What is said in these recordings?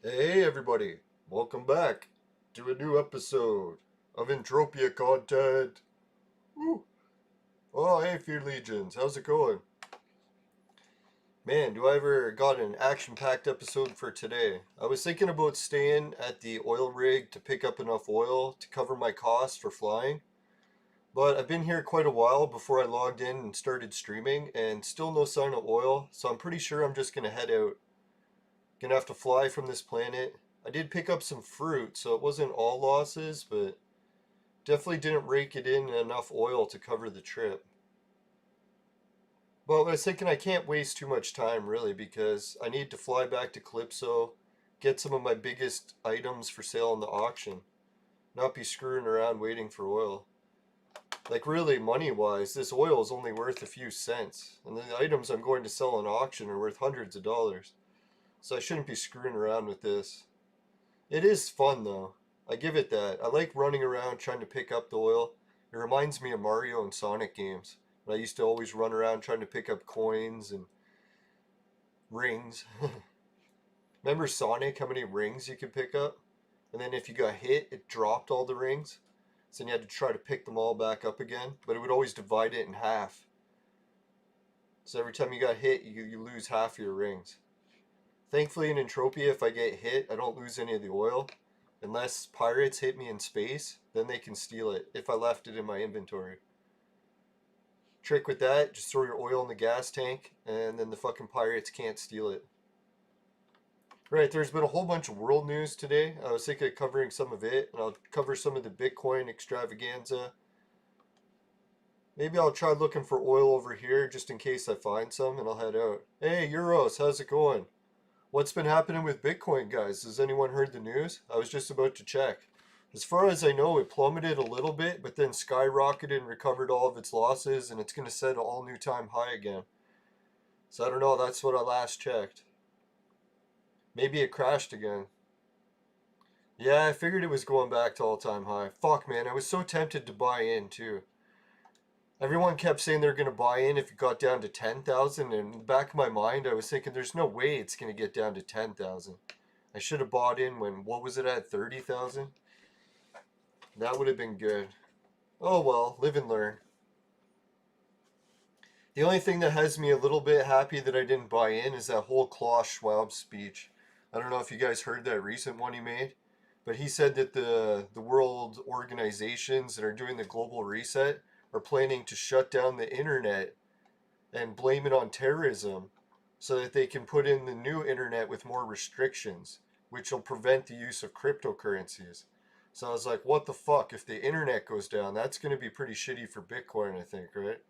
Hey everybody, welcome back to a new episode of Entropia content. Woo. Oh, hey Fear Legions, how's it going? Man, do I ever got an action-packed episode for today. I was thinking about staying at the oil rig to pick up enough oil to cover my costs for flying, but I've been here quite a while before I logged in and started streaming, and still no sign of oil, so I'm pretty sure I'm just gonna head out. Gonna have to fly from this planet. I did pick up some fruit, so it wasn't all losses, but definitely didn't rake it in enough oil to cover the trip. But I was thinking I can't waste too much time really because I need to fly back to Calypso, get some of my biggest items for sale in the auction, not be screwing around waiting for oil. Like really, money-wise, this oil is only worth a few cents, and the items I'm going to sell in auction are worth hundreds of dollars. So I shouldn't be screwing around with this. It is fun though. I give it that. I like running around trying to pick up the oil. It reminds me of Mario and Sonic games. I used to always run around trying to pick up coins and rings. Remember Sonic, how many rings you could pick up? And then if you got hit, it dropped all the rings. So then you had to try to pick them all back up again. But it would always divide it in half. So every time you got hit, you lose half your rings. Thankfully in Entropia, if I get hit, I don't lose any of the oil. Unless pirates hit me in space, then they can steal it if I left it in my inventory. Trick with that, just throw your oil in the gas tank and then the fucking pirates can't steal it. Right, there's been a whole bunch of world news today. I was thinking of covering some of it, and I'll cover some of the Bitcoin extravaganza. Maybe I'll try looking for oil over here just in case I find some, and I'll head out. Hey, Euros, how's it going? What's been happening with Bitcoin, guys? Has anyone heard the news? I was just about to check. As far as I know, it plummeted a little bit, but then skyrocketed and recovered all of its losses, and it's going to set an all-new time high again. So I don't know, that's what I last checked. Maybe it crashed again. Yeah, I figured it was going back to all-time high. Fuck, man, I was so tempted to buy in, too. Everyone kept saying they're going to buy in if it got down to 10,000, and in the back of my mind, I was thinking there's no way it's going to get down to 10,000. I should have bought in when, what was it at, 30,000? That would have been good. Oh well, live and learn. The only thing that has me a little bit happy that I didn't buy in is that whole Klaus Schwab speech. I don't know if you guys heard that recent one he made, but he said that the world organizations that are doing the global reset are planning to shut down the internet and blame it on terrorism so that they can put in the new internet with more restrictions, which will prevent the use of cryptocurrencies. So I was like, what the fuck? If the internet goes down, that's going to be pretty shitty for Bitcoin, I think, right?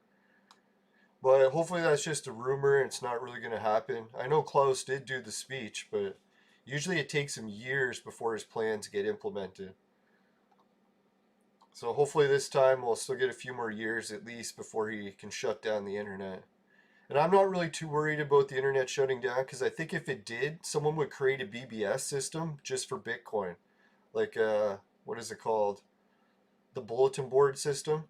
But hopefully that's just a rumor and it's not really going to happen. I know Klaus did do the speech, but usually it takes him years before his plans get implemented. So hopefully this time we'll still get a few more years at least before he can shut down the internet. And I'm not really too worried about the internet shutting down because I think if it did, someone would create a BBS system just for Bitcoin. Like, what is it called? The bulletin board system,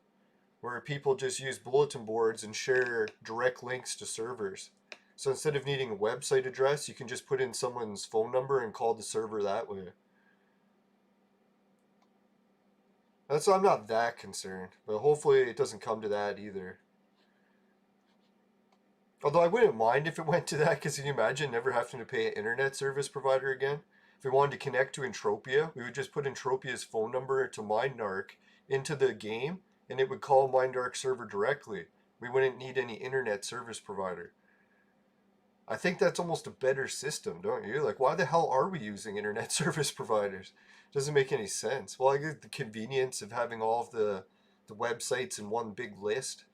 where people just use bulletin boards and share direct links to servers. So instead of needing a website address, you can just put in someone's phone number and call the server that way. That's I'm not that concerned, but hopefully it doesn't come to that either. Although I wouldn't mind if it went to that, because can you imagine never having to pay an internet service provider again? If we wanted to connect to Entropia, we would just put Entropia's phone number to MindNarc into the game, and it would call MindNarc server directly. We wouldn't need any internet service provider. I think that's almost a better system, don't you? Like, why the hell are we using internet service providers? Doesn't make any sense. Well, I get the convenience of having all of the websites in one big list.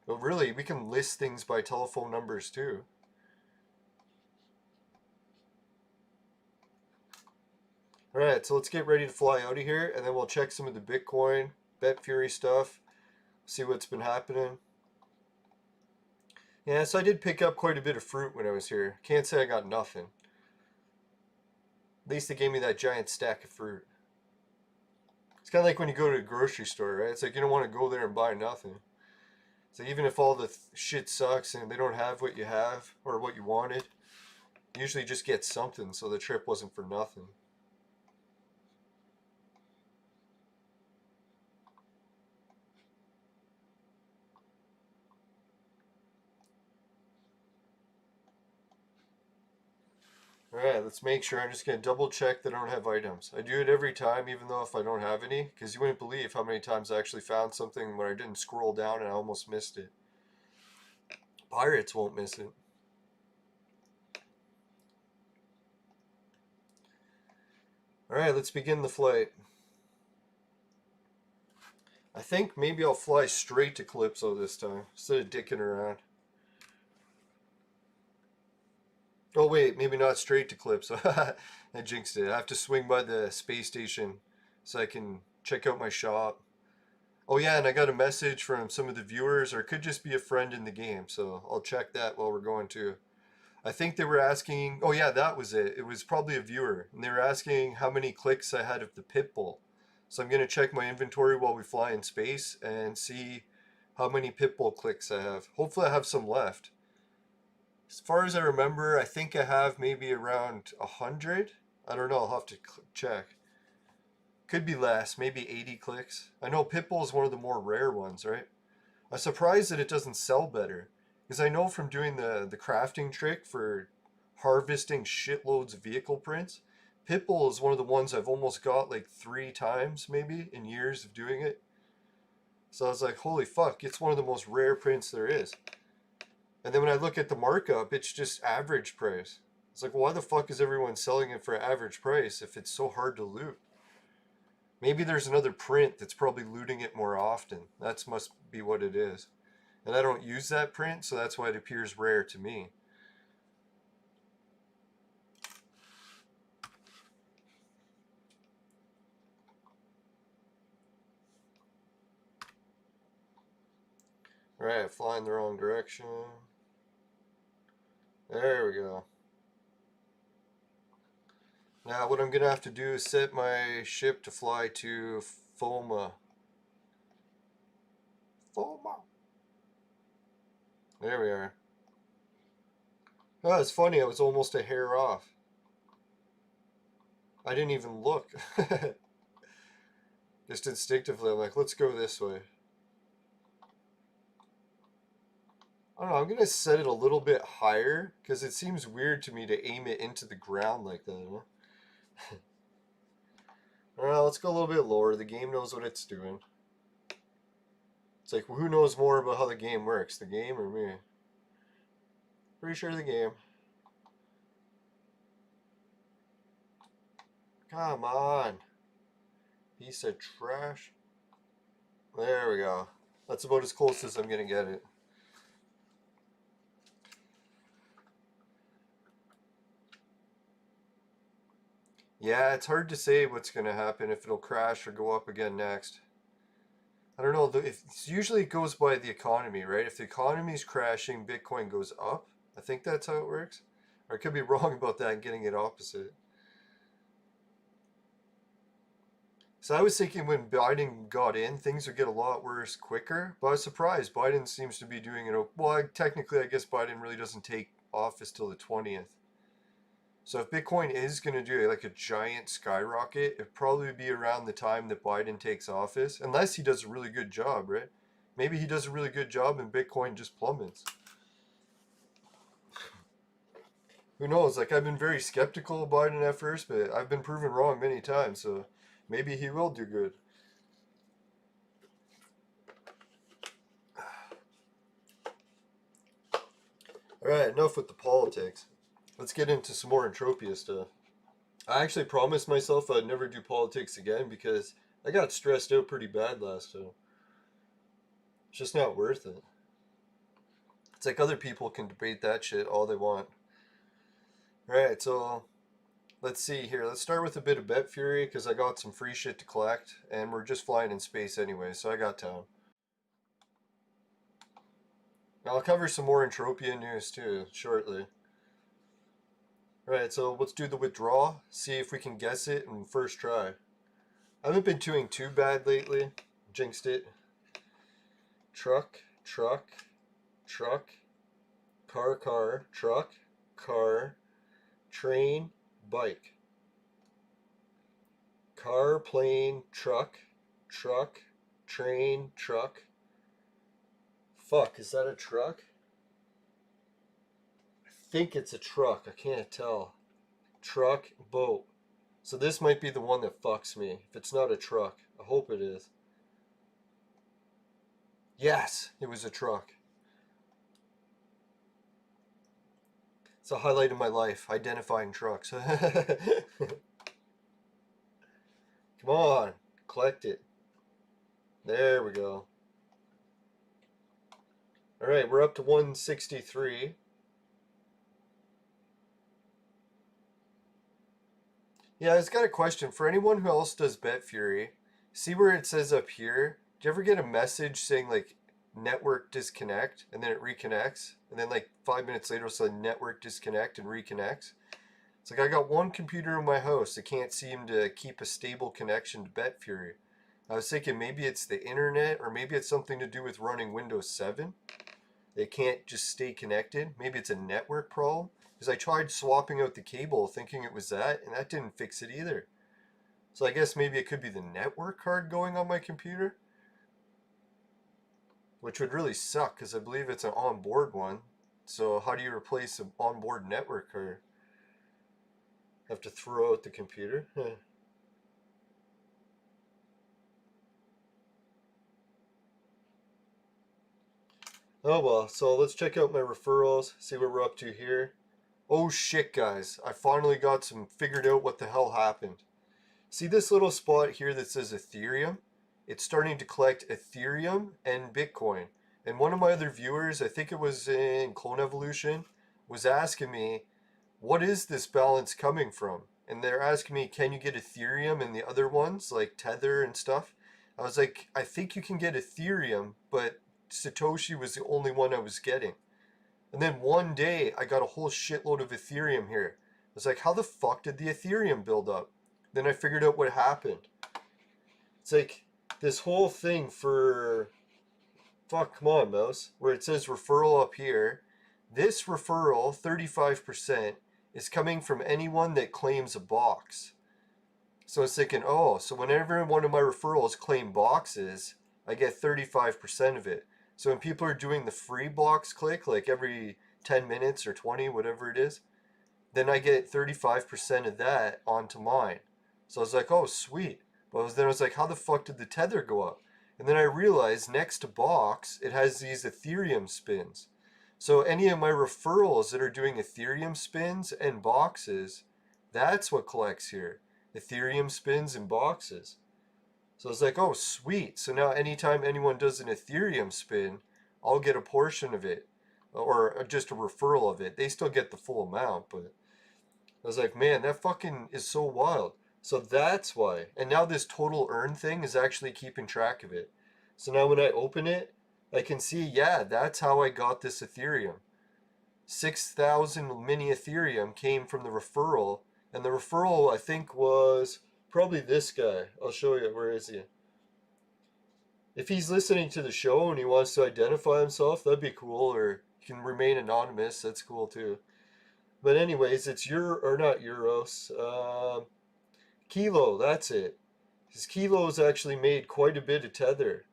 But really, we can list things by telephone numbers too. Alright, so let's get ready to fly out of here, and then we'll check some of the Bitcoin, Bet Fury stuff, see what's been happening. Yeah, so I did pick up quite a bit of fruit when I was here. Can't say I got nothing. At least they gave me that giant stack of fruit. It's kind of like when you go to a grocery store, right? It's like you don't want to go there and buy nothing. So even if all the shit sucks and they don't have what you have or what you wanted, Usually just get something, so the trip wasn't for nothing. Alright, let's make sure. I'm just going to double check that I don't have items. I do it every time, even though if I don't have any, because you wouldn't believe how many times I actually found something when I didn't scroll down and I almost missed it. Pirates won't miss it. Alright, let's begin the flight. I think maybe I'll fly straight to Calypso this time, instead of dicking around. Oh wait, maybe not straight to Calypso. I jinxed it. I have to swing by the space station so I can check out my shop. Oh yeah, and I got a message from some of the viewers, or it could just be a friend in the game, so I'll check that while we're going too. I think they were asking, oh yeah, that was it. It was probably a viewer, and they were asking how many clicks I had of the Pitbull. So I'm going to check my inventory while we fly in space and see how many Pitbull clicks I have. Hopefully I have some left. As far as I remember, I think I have maybe around 100. I don't know, I'll have to check. Could be less, maybe 80 clicks. I know Pitbull is one of the more rare ones, right? I'm surprised that it doesn't sell better. Because I know from doing the crafting trick for harvesting shitloads of vehicle prints, Pitbull is one of the ones I've almost got like 3 times maybe in years of doing it. So I was like, holy fuck, it's one of the most rare prints there is. And then when I look at the markup, it's just average price. It's like, well, why the fuck is everyone selling it for average price if it's so hard to loot? Maybe there's another print that's probably looting it more often. That must be what it is. And I don't use that print, so that's why it appears rare to me. Alright, flying the wrong direction. There we go. Now what I'm going to have to do is set my ship to fly to FOMA. FOMA! There we are. Oh, it's funny, I was almost a hair off. I didn't even look. Just instinctively, I'm like, let's go this way. I don't know, I'm going to set it a little bit higher, because it seems weird to me to aim it into the ground like that, you know? Alright, let's go a little bit lower. The game knows what it's doing. It's like, who knows more about how the game works, the game or me? Pretty sure the game. Come on. Piece of trash. There we go. That's about as close as I'm going to get it. Yeah, it's hard to say what's going to happen, if it'll crash or go up again next. I don't know. Usually it goes by the economy, right? If the economy is crashing, Bitcoin goes up. I think that's how it works. Or I could be wrong about that and getting it opposite. So I was thinking when Biden got in, things would get a lot worse quicker. But I was surprised. Biden seems to be doing it. Well, technically, I guess Biden really doesn't take office till the 20th. So if Bitcoin is going to do like a giant skyrocket, it'd probably be around the time that Biden takes office. Unless he does a really good job, right? Maybe he does a really good job and Bitcoin just plummets. Who knows? Like, I've been very skeptical of Biden at first, but I've been proven wrong many times, so maybe he will do good. Alright, enough with the politics. Let's get into some more Entropia stuff. I actually promised myself I'd never do politics again because I got stressed out pretty bad last time. It's just not worth it. It's like other people can debate that shit all they want. Alright, so let's see here. Let's start with a bit of Bet Fury because I got some free shit to collect and we're just flying in space anyway, so I got time. Now I'll cover some more Entropia news too shortly. Alright, so let's do the withdraw, see if we can guess it in first try. I haven't been doing too bad lately. Jinxed it. Truck, truck, truck, car, truck, car, train, bike. Car, plane, truck, truck, train, truck. Fuck, is that a truck? I think it's a truck. I can't tell. Truck, boat. So this might be the one that fucks me. If it's not a truck. I hope it is. Yes, it was a truck. It's a highlight of my life, identifying trucks. Come on, collect it. There we go. Alright, we're up to 163. Yeah, I've got a question. For anyone who else does BetFury, see where it says up here? Do you ever get a message saying like network disconnect and then it reconnects? And then like 5 minutes later it'll say network disconnect and reconnects? It's like I got one computer in my house that can't seem to keep a stable connection to BetFury. I was thinking maybe it's the internet or maybe it's something to do with running Windows 7. They can't just stay connected. Maybe it's a network problem. Because I tried swapping out the cable thinking it was that, and that didn't fix it either. So I guess maybe it could be the network card going on my computer. Which would really suck, because I believe it's an onboard one. So how do you replace an onboard network card? Have to throw out the computer? Oh well, so let's check out my referrals, see what we're up to here. Oh shit, guys, I finally got figured out what the hell happened. See this little spot here that says Ethereum? It's starting to collect Ethereum and Bitcoin. And one of my other viewers, I think it was in Clone Evolution, was asking me, what is this balance coming from? And they're asking me, can you get Ethereum and the other ones, like Tether and stuff? I was like, I think you can get Ethereum, but Satoshi was the only one I was getting. And then one day, I got a whole shitload of Ethereum here. I was like, how the fuck did the Ethereum build up? Then I figured out what happened. It's like this whole thing for... Fuck, come on, mouse. Where it says referral up here. This referral, 35%, is coming from anyone that claims a box. So I was thinking, oh, so whenever one of my referrals claim boxes, I get 35% of it. So when people are doing the free box click, like every 10 minutes or 20, whatever it is, then I get 35% of that onto mine. So I was like, oh, sweet. But then I was like, how the fuck did the tether go up? And then I realized next to box, it has these Ethereum spins. So any of my referrals that are doing Ethereum spins and boxes, that's what collects here. Ethereum spins and boxes. So I was like, oh, sweet. So now anytime anyone does an Ethereum spin, I'll get a portion of it. Or just a referral of it. They still get the full amount, but I was like, man, that fucking is so wild. So that's why. And now this total earn thing is actually keeping track of it. So now when I open it, I can see, yeah, that's how I got this Ethereum. 6,000 mini Ethereum came from the referral. And the referral, I think, was... probably this guy. I'll show you. Where is he? If he's listening to the show and he wants to identify himself, that'd be cool. Or he can remain anonymous. That's cool too. But anyways, it's or not Euros. Kilo, that's it. His Kilo's actually made quite a bit of tether.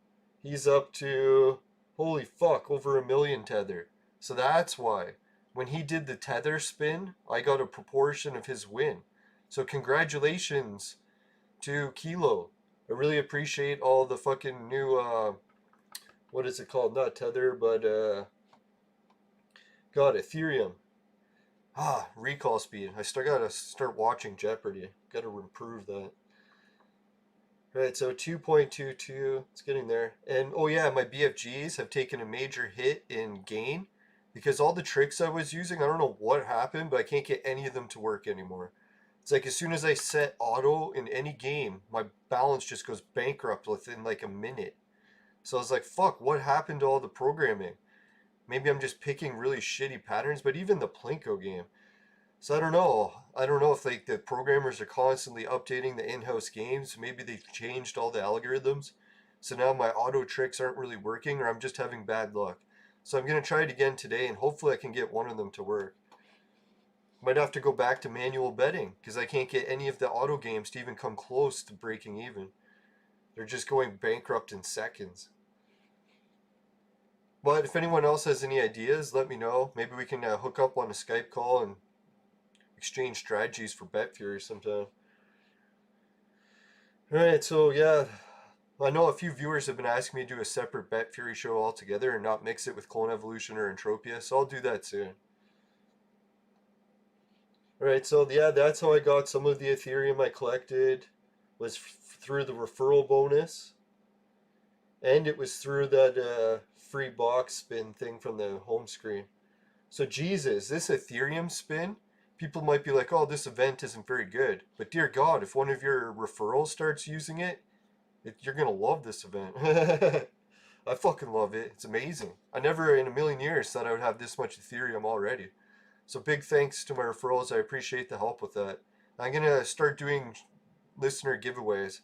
He's up to, holy fuck, over 1 million tether. So that's why. When he did the tether spin, I got a proportion of his win. So congratulations to Kilo. I really appreciate all the fucking new, what is it called? Not Tether, but, God, Ethereum. Recall speed. I still gotta start watching Jeopardy. Gotta improve that. Right, so 2.22, it's getting there. And, oh yeah, my BFGs have taken a major hit in gain. Because all the tricks I was using, I don't know what happened, but I can't get any of them to work anymore. It's like as soon as I set auto in any game, my balance just goes bankrupt within like a minute. So I was like, fuck, what happened to all the programming? Maybe I'm just picking really shitty patterns, but even the Plinko game. So I don't know. I don't know if like the programmers are constantly updating the in-house games. Maybe they've changed all the algorithms. So now my auto tricks aren't really working, or I'm just having bad luck. So I'm going to try it again today, and hopefully I can get one of them to work. Might have to go back to manual betting because I can't get any of the auto games to even come close to breaking even. They're just going bankrupt in seconds. But if anyone else has any ideas, let me know. Maybe we can hook up on a Skype call and exchange strategies for BetFury sometime. Alright, so yeah, I know a few viewers have been asking me to do a separate BetFury show altogether and not mix it with Clone Evolution or Entropia, so I'll do that soon. Alright, so yeah, that's how I got some of the Ethereum I collected, was through the referral bonus, and it was through that free box spin thing from the home screen. So Jesus, this Ethereum spin, people might be like, oh, this event isn't very good. But dear God, if one of your referrals starts using it, you're going to love this event. I fucking love it. It's amazing. I never in a million years thought I would have this much Ethereum already. So big thanks to my referrals. I appreciate the help with that. I'm going to start doing listener giveaways.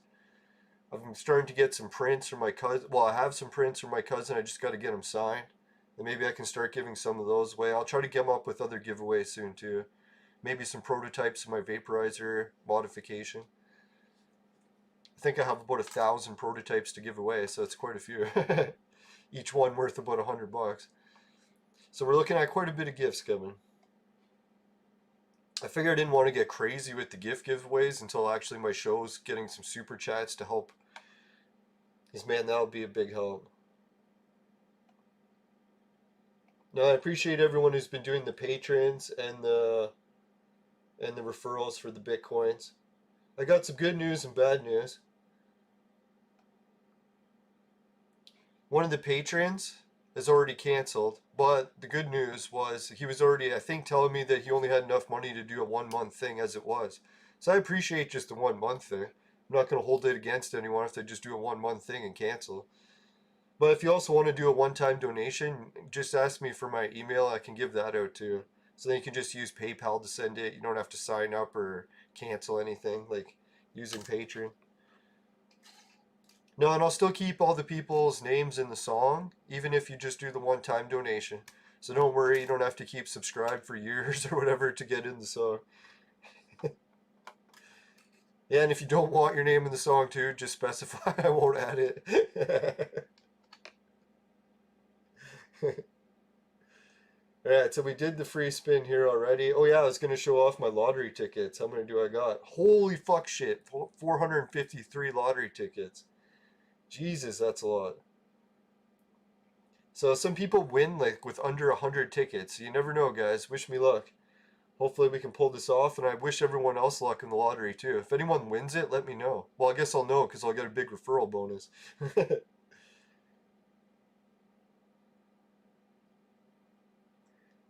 I'm starting to get some prints from my cousin. Well, I have some prints from my cousin. I just got to get them signed. And maybe I can start giving some of those away. I'll try to get them up with other giveaways soon too. Maybe some prototypes of my vaporizer modification. I think I have about 1,000 prototypes to give away, so it's quite a few. Each one worth about $100. So we're looking at quite a bit of gifts coming. I figured I didn't want to get crazy with the gift giveaways until actually my show's getting some super chats to help. Because man, that'll be a big help. No, I appreciate everyone who's been doing the patrons and the referrals for the Bitcoins. I got some good news and bad news. One of the patrons is already canceled, but the good news was he was already, I think, telling me that he only had enough money to do a 1 month thing as it was. So I appreciate just the 1 month thing. I'm not going to hold it against anyone if they just do a 1 month thing and cancel. But if you also want to do a one-time donation, just ask me for my email. I can give that out too. So then you can just use PayPal to send it. You don't have to sign up or cancel anything like using Patreon. No, and I'll still keep all the people's names in the song, even if you just do the one-time donation. So don't worry, you don't have to keep subscribed for years or whatever to get in the song. Yeah, and if you don't want your name in the song too, just specify. I won't add it. Alright, so we did the free spin here already. Oh yeah, I was going to show off my lottery tickets. How many do I got? Holy fuck shit. 453 lottery tickets. Jesus, that's a lot. So some people win like with under 100 tickets. You never know, guys. Wish me luck. Hopefully we can pull this off, and I wish everyone else luck in the lottery too. If anyone wins it, let me know. Well, I guess I'll know because I'll get a big referral bonus.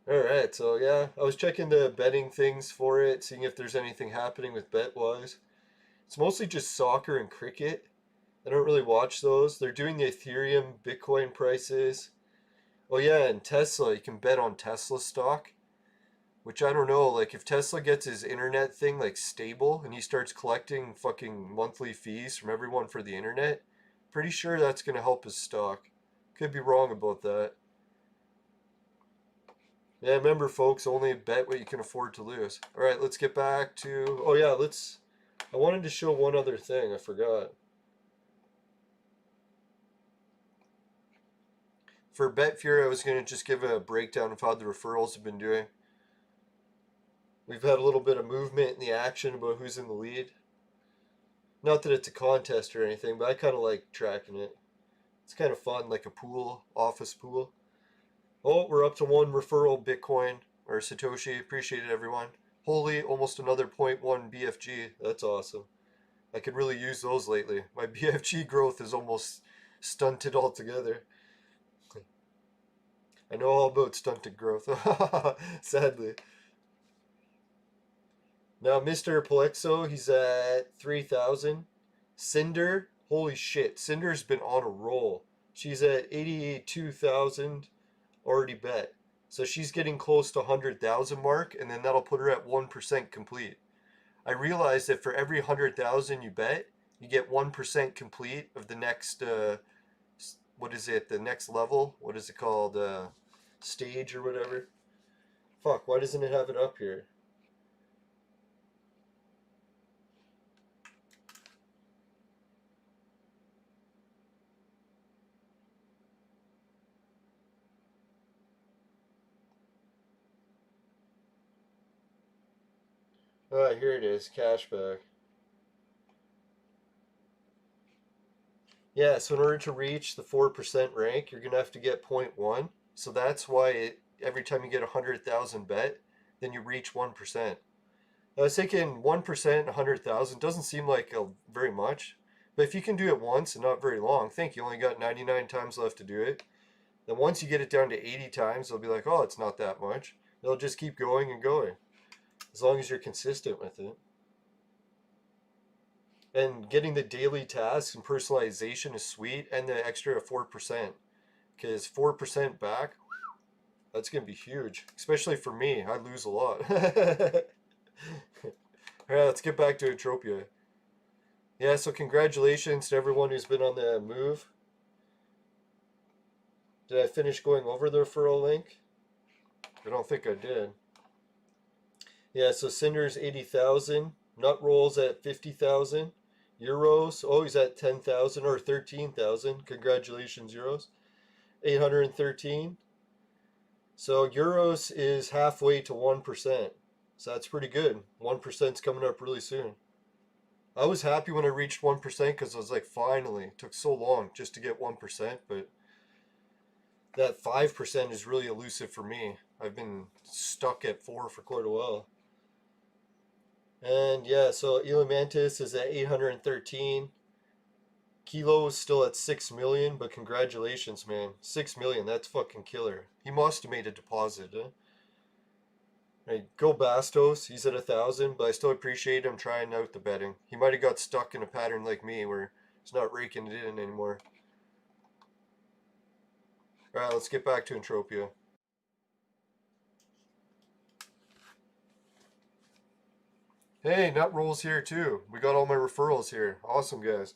Alright, so yeah, I was checking the betting things for it, seeing if there's anything happening with bet-wise. It's mostly just soccer and cricket. I don't really watch those. They're doing the Ethereum, Bitcoin prices. Oh yeah, and Tesla, you can bet on Tesla stock. Which I don't know, like if Tesla gets his internet thing like stable and he starts collecting fucking monthly fees from everyone for the internet, pretty sure that's gonna help his stock. Could be wrong about that. Yeah, remember folks, only bet what you can afford to lose. Alright, let's get back to, oh yeah, I wanted to show one other thing, I forgot. For BetFury, I was going to just give a breakdown of how the referrals have been doing. We've had a little bit of movement in the action about who's in the lead. Not that it's a contest or anything, but I kind of like tracking it. It's kind of fun, like a pool, office pool. Oh, we're up to 1 referral Bitcoin, or Satoshi. Appreciate it, everyone. Holy, almost another 0.1 BFG. That's awesome. I could really use those lately. My BFG growth is almost stunted altogether. I know all about stunted growth. Sadly. Now, Mr. Palexo, he's at 3,000. Cinder, holy shit. Cinder's been on a roll. She's at 82,000 already bet. So she's getting close to 100,000 mark, and then that'll put her at 1% complete. I realized that for every 100,000 you bet, you get 1% complete of the next, what is it, the next level? What is it called? Stage or whatever? Fuck, why doesn't it have it up here? Oh, here it is, cashback. Yeah, so in order to reach the 4% rank, you're gonna have to get 0.1. So that's why every time you get 100,000 bet, then you reach 1%. I was thinking 1%, 100,000 doesn't seem like very much, but if you can do it once and not very long, think you only got 99 times left to do it. Then once you get it down to 80 times, they'll be like, oh, it's not that much. They'll just keep going and going, as long as you're consistent with it. And getting the daily tasks and personalization is sweet, and the extra 4%. Because 4% back, that's going to be huge. Especially for me, I lose a lot. Alright, let's get back to Entropia. Yeah, so congratulations to everyone who's been on the move. Did I finish going over the referral link? I don't think I did. Yeah, so Cinder's 80,000. Nut Rolls at 50,000. Euros. Oh, he's at 10,000 or 13,000. Congratulations, Euros. 813. So Euros is halfway to 1%. So that's pretty good. 1%'s coming up really soon. I was happy when I reached 1% because I was like, finally. It took so long just to get 1%, but that 5% is really elusive for me. I've been stuck at 4 for quite a while. And yeah, so Elemantis is at 813. Kilo is still at 6 million, but congratulations, man. 6 million, that's fucking killer. He must have made a deposit, huh? Right, Go Bastos, he's at 1,000, but I still appreciate him trying out the betting. He might have got stuck in a pattern like me where he's not raking it in anymore. Alright, let's get back to Entropia. Hey, Nut Rolls here too. We got all my referrals here. Awesome, guys.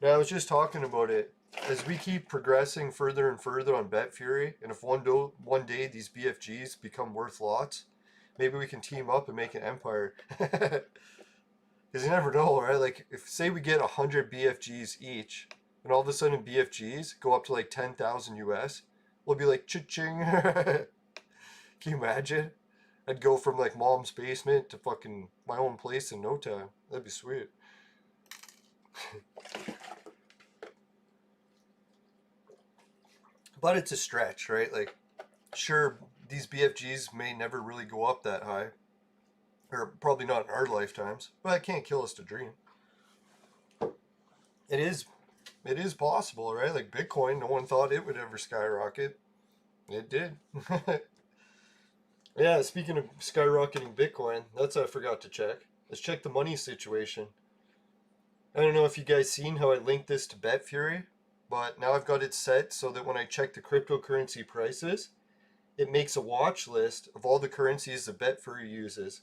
Now, I was just talking about it. As we keep progressing further and further on Bet Fury, and if one day these BFGs become worth lots, maybe we can team up and make an empire. Because you never know, right? Like, if say we get 100 BFGs each, and all of a sudden BFGs go up to like 10,000 US, we'll be like, cha-ching. Can you imagine? I'd go from like mom's basement to fucking my own place in no time. That'd be sweet. But it's a stretch, right? Like, sure, these BFGs may never really go up that high. Or probably not in our lifetimes. But it can't kill us to dream. It is possible, right? Like Bitcoin, no one thought it would ever skyrocket. It did. Yeah, speaking of skyrocketing Bitcoin, that's what I forgot to check. Let's check the money situation. I don't know if you guys seen how I linked this to BetFury, but now I've got it set so that when I check the cryptocurrency prices, it makes a watch list of all the currencies that BetFury uses,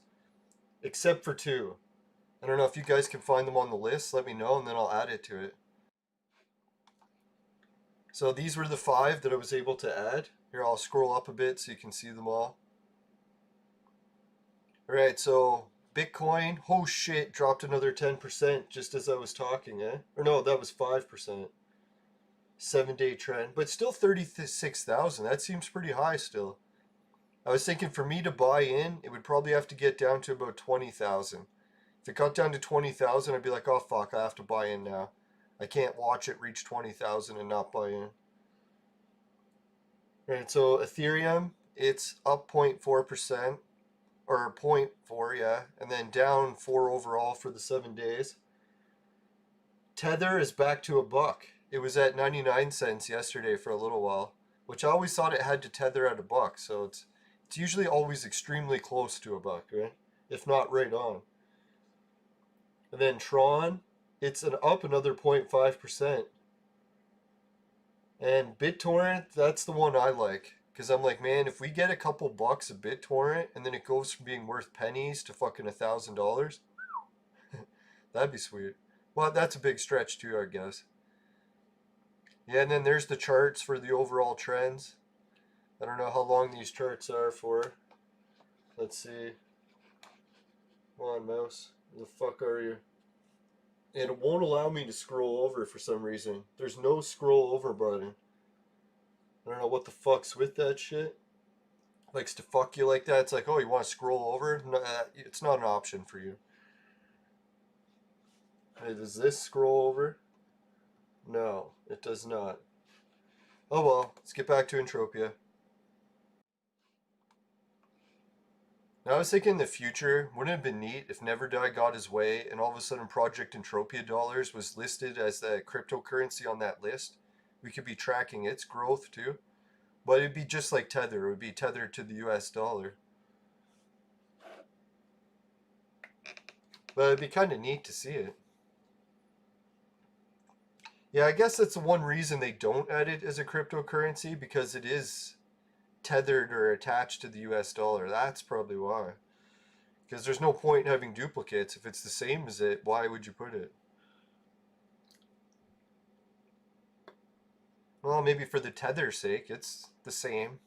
except for 2. I don't know if you guys can find them on the list, let me know and then I'll add it to it. So these were the 5 that I was able to add. Here, I'll scroll up a bit so you can see them all. Alright, so Bitcoin, oh shit, dropped another 10% just as I was talking, eh? Or no, that was 5%. 7-day trend, but still 36,000. That seems pretty high still. I was thinking for me to buy in, it would probably have to get down to about 20,000. If it got down to 20,000, I'd be like, oh fuck, I have to buy in now. I can't watch it reach 20,000 and not buy in. Alright, so Ethereum, it's up 0.4%, or 0.4, yeah, and then down 4 overall for the 7 days. Tether is back to $1. It was at 99 cents yesterday for a little while, which I always thought it had to tether at $1, so it's usually always extremely close to $1, right? If not right on. And then Tron, it's up another 0.5%. And BitTorrent, that's the one I like. Because I'm like, man, if we get a couple bucks of BitTorrent and then it goes from being worth pennies to fucking $1,000, that'd be sweet. Well, that's a big stretch too, I guess. Yeah, and then there's the charts for the overall trends. I don't know how long these charts are for. Let's see. Come on, mouse. Where the fuck are you? And it won't allow me to scroll over for some reason. There's no scroll over button. I don't know what the fuck's with that shit. likes to fuck you like that. It's like, oh, you want to scroll over? No, it's not an option for you. Hey, does this scroll over? No, it does not. Oh well, let's get back to Entropia. Now I was thinking in the future, wouldn't it have been neat if Never Die got his way and all of a sudden Project Entropia dollars was listed as the cryptocurrency on that list? We could be tracking its growth too. But it'd be just like Tether, it would be tethered to the US dollar. But it'd be kind of neat to see it. Yeah, I guess that's the one reason they don't add it as a cryptocurrency, because it is tethered or attached to the US dollar. That's probably why. Because there's no point in having duplicates. If it's the same as it, why would you put it? Well, maybe for the tether's sake, it's the same.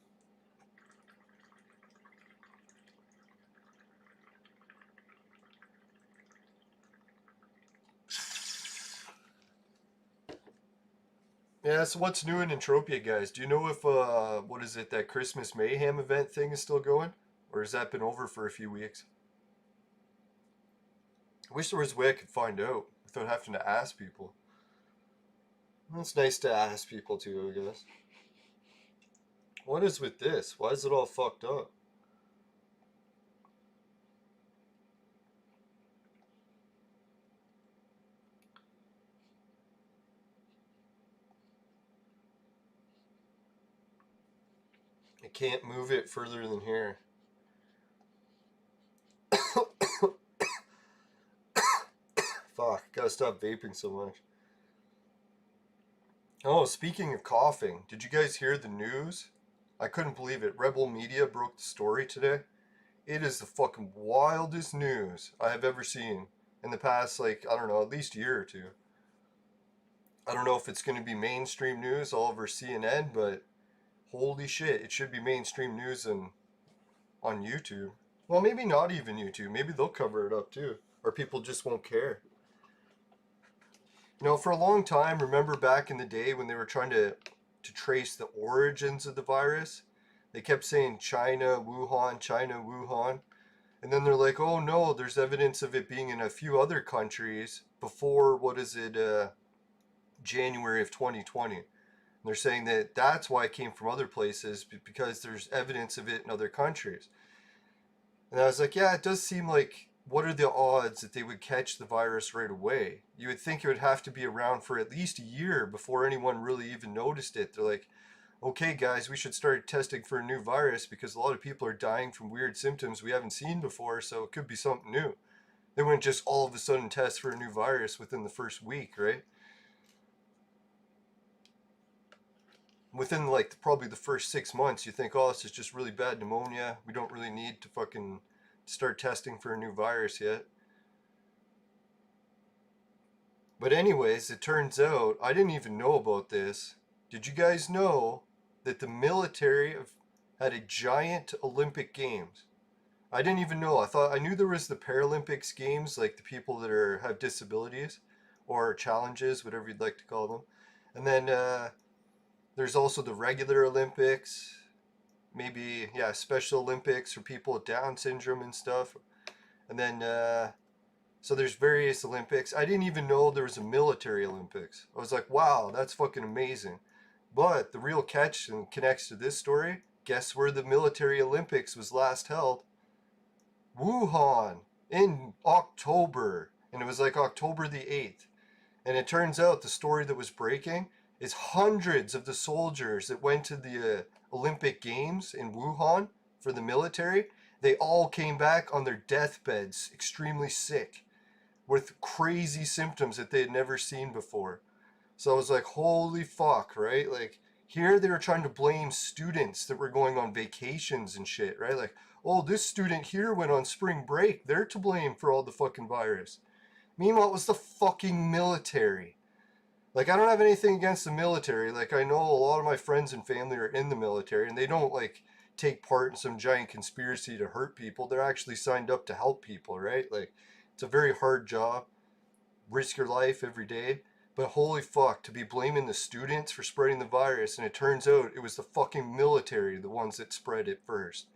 Yeah, so what's new in Entropia, guys? Do you know if, what is it, that Christmas Mayhem event thing is still going? Or has that been over for a few weeks? I wish there was a way I could find out without having to ask people. Well, it's nice to ask people too, I guess. What is with this? Why is it all fucked up? I can't move it further than here. Fuck, gotta stop vaping so much. Oh, speaking of coughing, did you guys hear the news? I couldn't believe it. Rebel Media broke the story today. It is the fucking wildest news I have ever seen in the past, like, I don't know, at least year or two. I don't know if it's going to be mainstream news all over CNN, but holy shit, it should be mainstream news on YouTube. Well, maybe not even YouTube. Maybe they'll cover it up too. Or people just won't care. You know, for a long time, remember back in the day when they were trying to trace the origins of the virus? They kept saying China, Wuhan, China, Wuhan. And then they're like, oh no, there's evidence of it being in a few other countries before, what is it, January of 2020. And they're saying that that's why it came from other places, because there's evidence of it in other countries. And I was like, yeah, it does seem like, what are the odds that they would catch the virus right away? You would think it would have to be around for at least a year before anyone really even noticed it. They're like, okay, guys, we should start testing for a new virus because a lot of people are dying from weird symptoms we haven't seen before, so it could be something new. They wouldn't just all of a sudden test for a new virus within the first week, right? Within like probably the first 6 months, you think, oh, this is just really bad pneumonia. We don't really need to fucking start testing for a new virus yet. But anyways, it turns out, I didn't even know about this. Did you guys know that the military had a giant Olympic Games? I didn't even know. I knew there was the Paralympics games, like the people that have disabilities or challenges, whatever you'd like to call them. And then there's also the regular Olympics, maybe, yeah, Special Olympics for people with Down syndrome and stuff. And then so there's various Olympics. I didn't even know there was a military Olympics. I was like, wow, that's fucking amazing. But the real catch and connects to this story, guess where the military Olympics was last held? Wuhan in October. And it was like October the 8th. And it turns out the story that was breaking is hundreds of the soldiers that went to the Olympic Games in Wuhan for the military, they all came back on their deathbeds extremely sick with crazy symptoms that they had never seen before. So I was like, holy fuck, right? Like, here they were trying to blame students that were going on vacations and shit, right? Like, oh, this student here went on spring break. They're to blame for all the fucking virus. Meanwhile, it was the fucking military. Like, I don't have anything against the military. Like, I know a lot of my friends and family are in the military, and they don't, like, take part in some giant conspiracy to hurt people. They're actually signed up to help people, right? Like, it's a very hard job. Risk your life every day. But holy fuck, to be blaming the students for spreading the virus, and it turns out it was the fucking military, the ones that spread it first.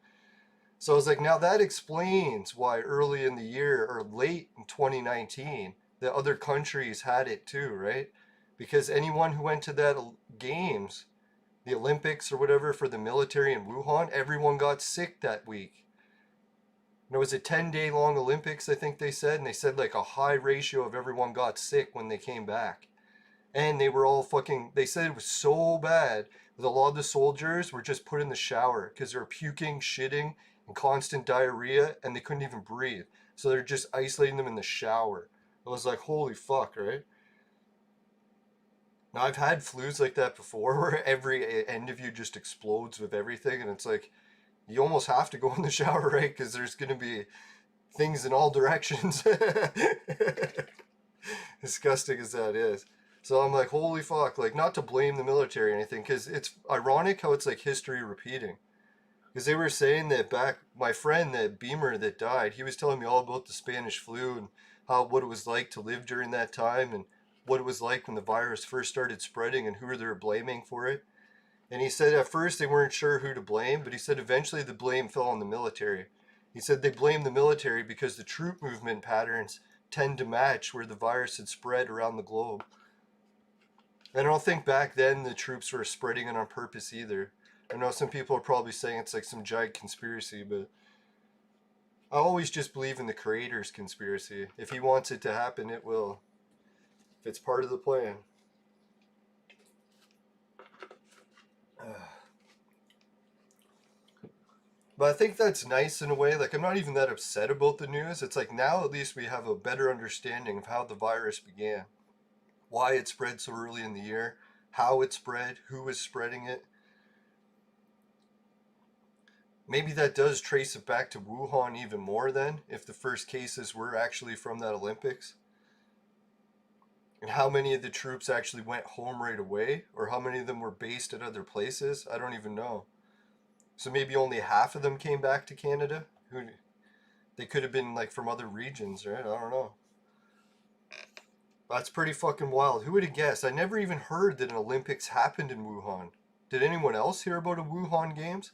So I was like, now that explains why early in the year or late in 2019, the other countries had it too, right? Because anyone who went to that games, the Olympics or whatever for the military in Wuhan, everyone got sick that week. And it was a 10-day long Olympics, I think they said, and they said like a high ratio of everyone got sick when they came back. And they were all fucking, they said it was so bad that a lot of the soldiers were just put in the shower because they were puking, shitting, and constant diarrhea, and they couldn't even breathe. So they're just isolating them in the shower. I was like, holy fuck, right? Now, I've had flus like that before where every end of you just explodes with everything, and it's like, you almost have to go in the shower, right? Because there's going to be things in all directions. Disgusting as that is. So I'm like, holy fuck, like, not to blame the military or anything, because it's ironic how it's like history repeating. Because they were saying that back, my friend, that Beamer that died, he was telling me all about the Spanish flu and how what it was like to live during that time and what it was like when the virus first started spreading and who they were blaming for it. And he said at first they weren't sure who to blame, but he said eventually the blame fell on the military. He said they blamed the military because the troop movement patterns tend to match where the virus had spread around the globe. And I don't think back then the troops were spreading it on purpose either. I know some people are probably saying it's like some giant conspiracy, but I always just believe in the creator's conspiracy. If he wants it to happen, it will. If it's part of the plan. But I think that's nice in a way. Like, I'm not even that upset about the news. It's like now at least we have a better understanding of how the virus began, why it spread so early in the year, how it spread, who was spreading it. Maybe that does trace it back to Wuhan even more then, if the first cases were actually from that Olympics. And how many of the troops actually went home right away, or how many of them were based at other places, I don't even know. So maybe only half of them came back to Canada. They could have been like from other regions, right? I don't know. That's pretty fucking wild. Who would have guessed? I never even heard that an Olympics happened in Wuhan. Did anyone else hear about a Wuhan Games?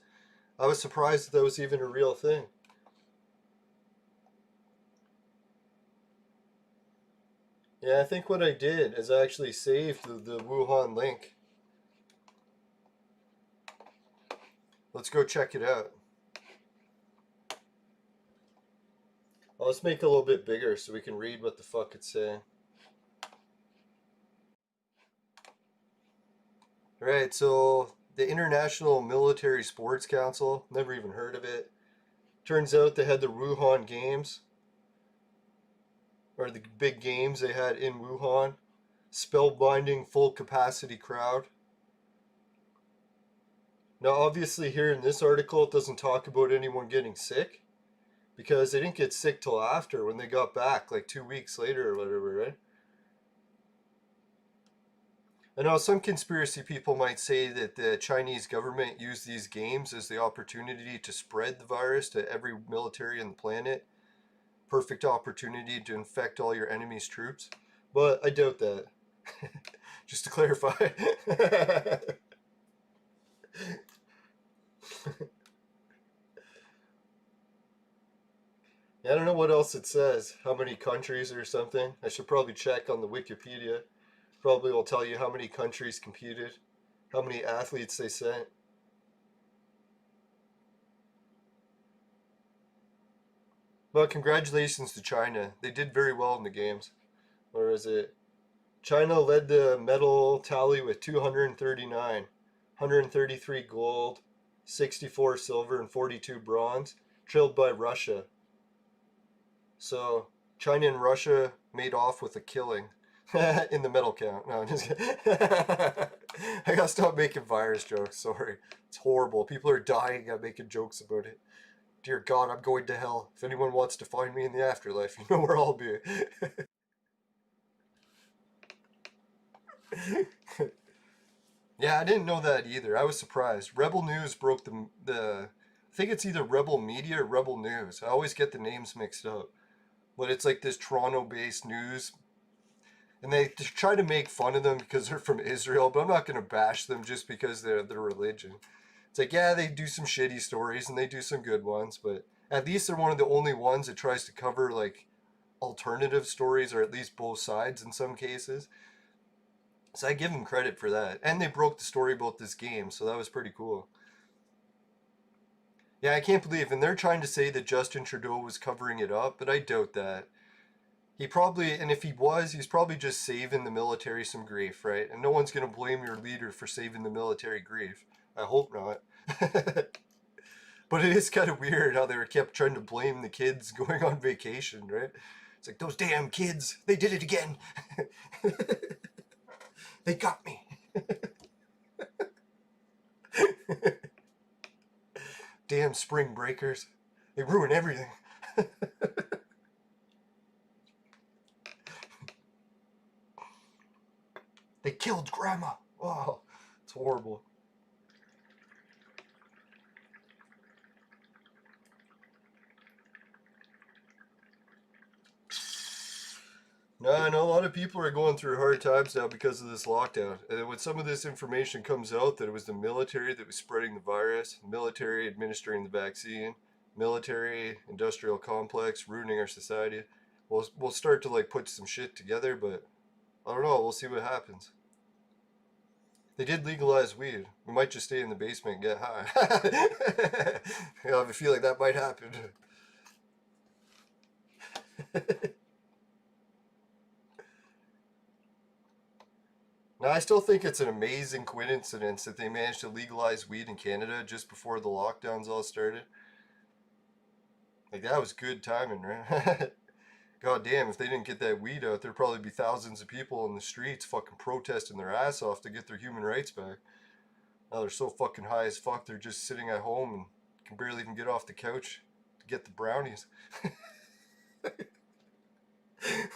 I was surprised that was even a real thing. Yeah, I think what I did is I actually saved the Wuhan link. Let's go check it out. Well, let's make it a little bit bigger so we can read what the fuck it's saying. Right, so the International Military Sports Council, never even heard of it. Turns out they had the Wuhan Games, or the big games they had in Wuhan. Spellbinding full capacity crowd. Now, obviously, here in this article, it doesn't talk about anyone getting sick because they didn't get sick till after when they got back, like 2 weeks later or whatever, right? I know some conspiracy people might say that the Chinese government used these games as the opportunity to spread the virus to every military on the planet. Perfect opportunity to infect all your enemy's troops. But I doubt that. Just to clarify. I don't know what else it says. How many countries or something. I should probably check on the Wikipedia. Probably will tell you how many countries competed, how many athletes they sent. Well, congratulations to China. They did very well in the games. Or is it? China led the medal tally with 239, 133 gold, 64 silver, and 42 bronze, trailed by Russia. So China and Russia made off with a killing in the medal count. No, I'm just kidding. I gotta stop making virus jokes. Sorry, it's horrible. People are dying. I'm making jokes about it. Dear God, I'm going to hell. If anyone wants to find me in the afterlife, you know where I'll be. Yeah, I didn't know that either. I was surprised. Rebel News broke the I think it's either Rebel Media or Rebel News. I always get the names mixed up. But it's like this Toronto-based news. And they try to make fun of them because they're from Israel, but I'm not going to bash them just because they're their religion. It's like, yeah, they do some shitty stories and they do some good ones, but at least they're one of the only ones that tries to cover like alternative stories, or at least both sides in some cases. So I give them credit for that. And they broke the story about this game, so that was pretty cool. Yeah, I can't believe, and they're trying to say that Justin Trudeau was covering it up, but I doubt that. He probably, and if he was, he's probably just saving the military some grief, right? And no one's going to blame your leader for saving the military grief. I hope not. But it is kind of weird how they were kept trying to blame the kids going on vacation, right? It's like, those damn kids, they did it again. They got me. Damn spring breakers. They ruin everything. They killed Grandma. Oh, it's horrible. No, I know a lot of people are going through hard times now because of this lockdown. And when some of this information comes out that it was the military that was spreading the virus, military administering the vaccine, military industrial complex ruining our society, we'll start to like put some shit together, but I don't know, we'll see what happens. They did legalize weed. We might just stay in the basement and get high. I have a feeling that might happen. Now, I still think it's an amazing coincidence that they managed to legalize weed in Canada just before the lockdowns all started. Like, that was good timing, right? God damn, if they didn't get that weed out, there'd probably be thousands of people in the streets fucking protesting their ass off to get their human rights back. Now they're so fucking high as fuck, they're just sitting at home and can barely even get off the couch to get the brownies.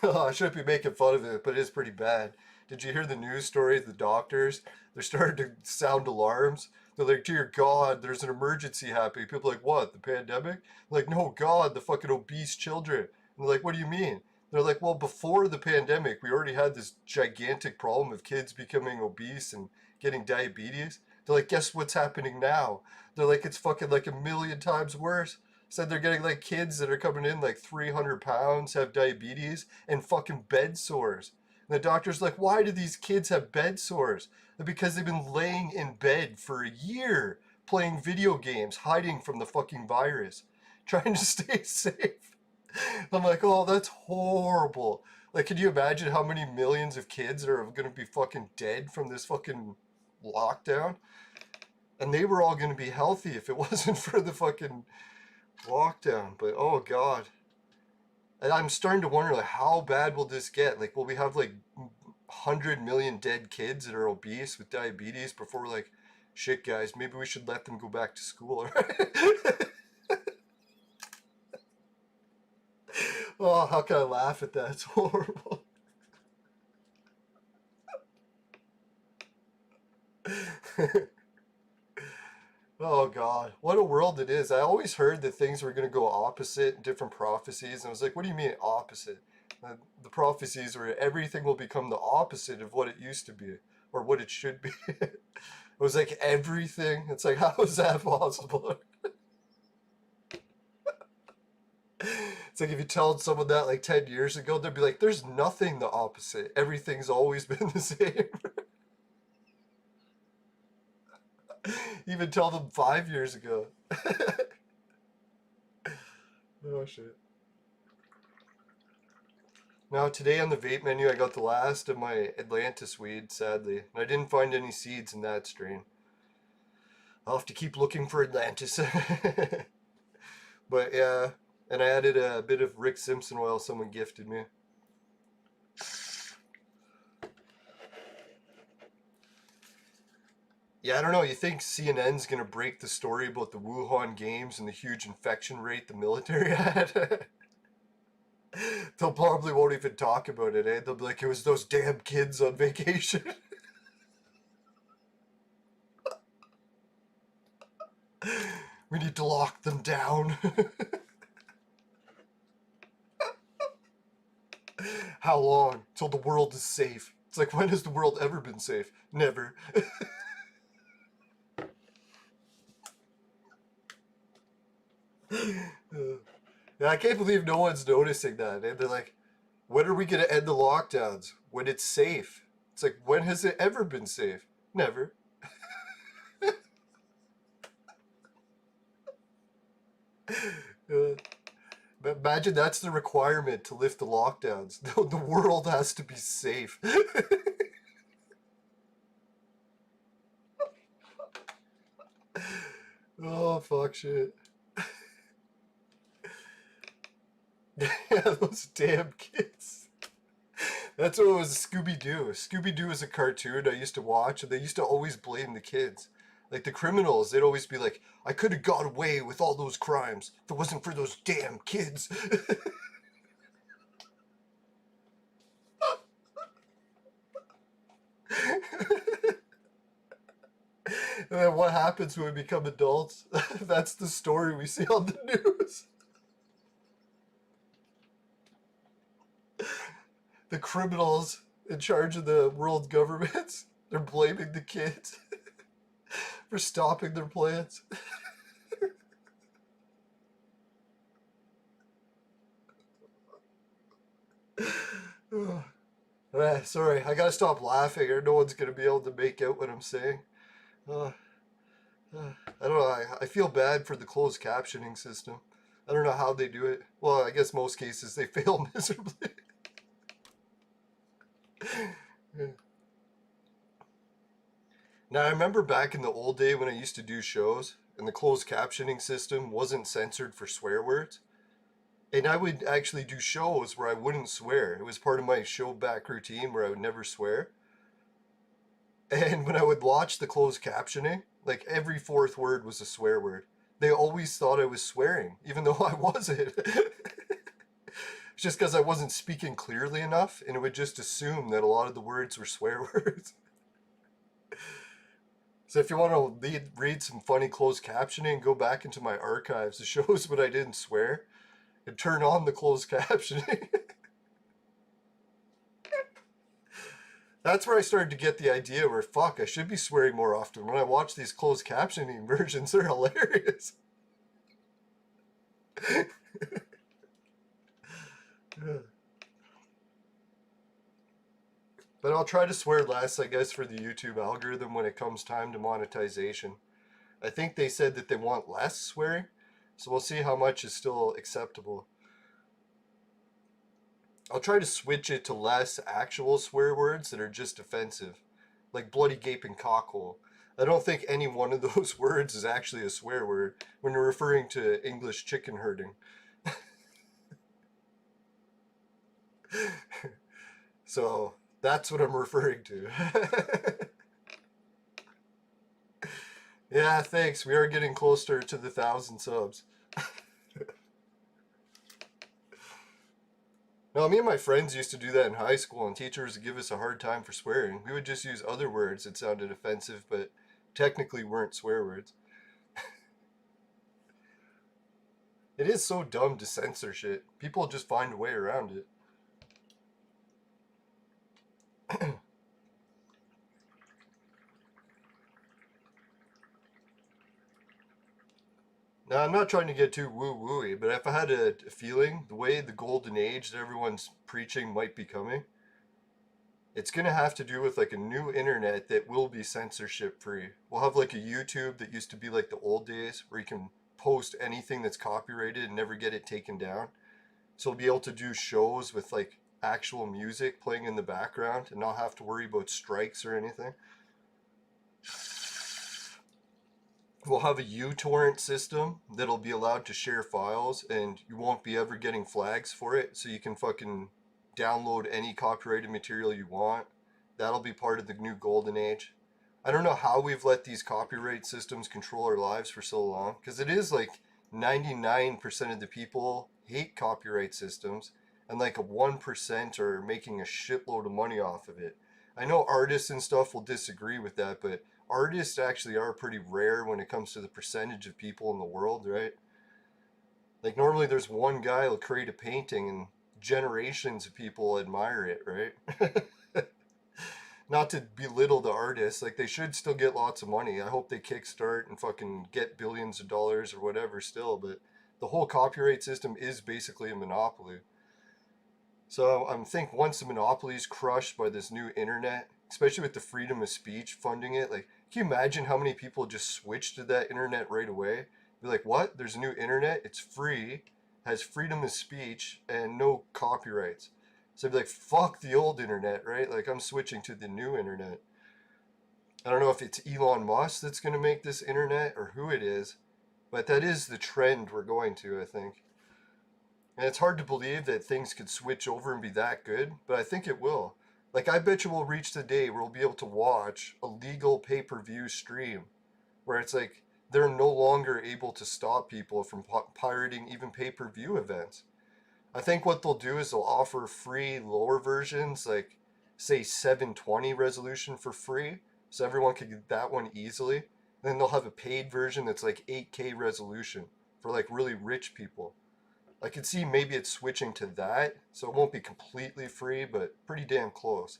Oh, I shouldn't be making fun of it, but it is pretty bad. Did you hear the news story? The doctors, they're starting to sound alarms. They're like, dear God, there's an emergency happening. People are like, what, the pandemic? Like, no, God, the fucking obese children. And they're like, what do you mean? They're like, well, before the pandemic, we already had this gigantic problem of kids becoming obese and getting diabetes. They're like, guess what's happening now? They're like, it's fucking like a million times worse. Said they're getting like kids that are coming in like 300 pounds, have diabetes, and fucking bed sores. And the doctor's like, why do these kids have bed sores? Because they've been laying in bed for a year, playing video games, hiding from the fucking virus, trying to stay safe. I'm like, oh, that's horrible. Like, can you imagine how many millions of kids are going to be fucking dead from this fucking lockdown? And they were all going to be healthy if it wasn't for the fucking lockdown. But oh god, and I'm starting to wonder, like, how bad will this get? Like, will we have like 100 million dead kids that are obese with diabetes before we're like, shit guys, maybe we should let them go back to school? Oh, how can I laugh at that? It's horrible. Oh god, what a world it is. I always heard that things were going to go opposite in different prophecies, and I was like, what do you mean opposite? The prophecies were everything will become the opposite of what it used to be, or what it should be. It was like everything. It's like, how is that possible? It's like if you told someone that like 10 years ago, they'd be like, there's nothing the opposite. Everything's always been the same. Even tell them 5 years ago. Oh shit. Now today on the vape menu I got the last of my Atlantis weed, sadly. And I didn't find any seeds in that strain. I'll have to keep looking for Atlantis. But yeah, and I added a bit of Rick Simpson oil someone gifted me. Yeah, I don't know. You think CNN's gonna break the story about the Wuhan games and the huge infection rate the military had? They'll probably won't even talk about it, eh? They'll be like, it was those damn kids on vacation. We need to lock them down. How long till the world is safe? It's like, when has the world ever been safe? Never. Yeah, I can't believe no one's noticing that. And they're like, when are we going to end the lockdowns? When it's safe. It's like, when has it ever been safe? Never. But imagine that's the requirement to lift the lockdowns. The world has to be safe. Oh, fuck shit. Yeah, those damn kids. That's what it was, Scooby-Doo. Scooby-Doo is a cartoon I used to watch, and they used to always blame the kids. Like the criminals, they'd always be like, I could have got away with all those crimes if it wasn't for those damn kids. And then what happens when we become adults? That's the story we see on the news. The criminals in charge of the world governments, they're blaming the kids for stopping their plans. Sorry, I gotta stop laughing or no one's gonna be able to make out what I'm saying. Uh, I don't know, I feel bad for the closed captioning system. I don't know how they do it. Well, I guess most cases they fail miserably. Now, I remember back in the old day when I used to do shows and the closed captioning system wasn't censored for swear words. And I would actually do shows where I wouldn't swear. It was part of my show back routine where I would never swear. And when I would watch the closed captioning, like every fourth word was a swear word. They always thought I was swearing, even though I wasn't. It's just because I wasn't speaking clearly enough, and it would just assume that a lot of the words were swear words. So if you want to read some funny closed captioning, go back into my archives. It shows when I didn't swear, and turn on the closed captioning. That's where I started to get the idea where, fuck, I should be swearing more often. When I watch these closed captioning versions, they're hilarious. But I'll try to swear less, I guess, for the YouTube algorithm when it comes time to monetization. I think they said that they want less swearing, so we'll see how much is still acceptable. I'll try to switch it to less actual swear words that are just offensive, like bloody gaping cockhole. I don't think any one of those words is actually a swear word when you're referring to English chicken herding. So that's what I'm referring to. Yeah, thanks. We are getting closer to the 1,000 subs. No, me and my friends used to do that in high school, and teachers would give us a hard time for swearing. We would just use other words that sounded offensive, but technically weren't swear words. It is so dumb to censor shit. People just find a way around it. Now, I'm not trying to get too woo-wooey, but if I had a feeling, the way the golden age that everyone's preaching might be coming, it's going to have to do with like a new internet that will be censorship free. We'll have like a YouTube that used to be like the old days where you can post anything that's copyrighted and never get it taken down. So we'll be able to do shows with like actual music playing in the background and not have to worry about strikes or anything. We'll have a uTorrent system that'll be allowed to share files and you won't be ever getting flags for it, so you can fucking download any copyrighted material you want. That'll be part of the new golden age. I don't know how we've let these copyright systems control our lives for so long, because it is like 99% of the people hate copyright systems and like a 1% are making a shitload of money off of it. I know artists and stuff will disagree with that, but artists actually are pretty rare when it comes to the percentage of people in the world, right? Like normally there's one guy who'll create a painting and generations of people admire it, right? Not to belittle the artists, like they should still get lots of money. I hope they kickstart and fucking get billions of dollars or whatever still, but the whole copyright system is basically a monopoly. So I'm think once the monopoly is crushed by this new internet, especially with the freedom of speech funding it, like can you imagine how many people just switch to that internet right away? Be like, what? There's a new internet, it's free, has freedom of speech and no copyrights. So I'd be like, fuck the old internet, right? Like I'm switching to the new internet. I don't know if it's Elon Musk that's gonna make this internet or who it is, but that is the trend we're going to, I think. And it's hard to believe that things could switch over and be that good, but I think it will. Like, I bet you we'll reach the day where we'll be able to watch a legal pay per view stream where it's like they're no longer able to stop people from pirating even pay per view events. I think what they'll do is they'll offer free lower versions, like, say, 720 resolution for free, so everyone can get that one easily. And then they'll have a paid version that's like 8K resolution for like really rich people. I could see maybe it's switching to that, so it won't be completely free, but pretty damn close.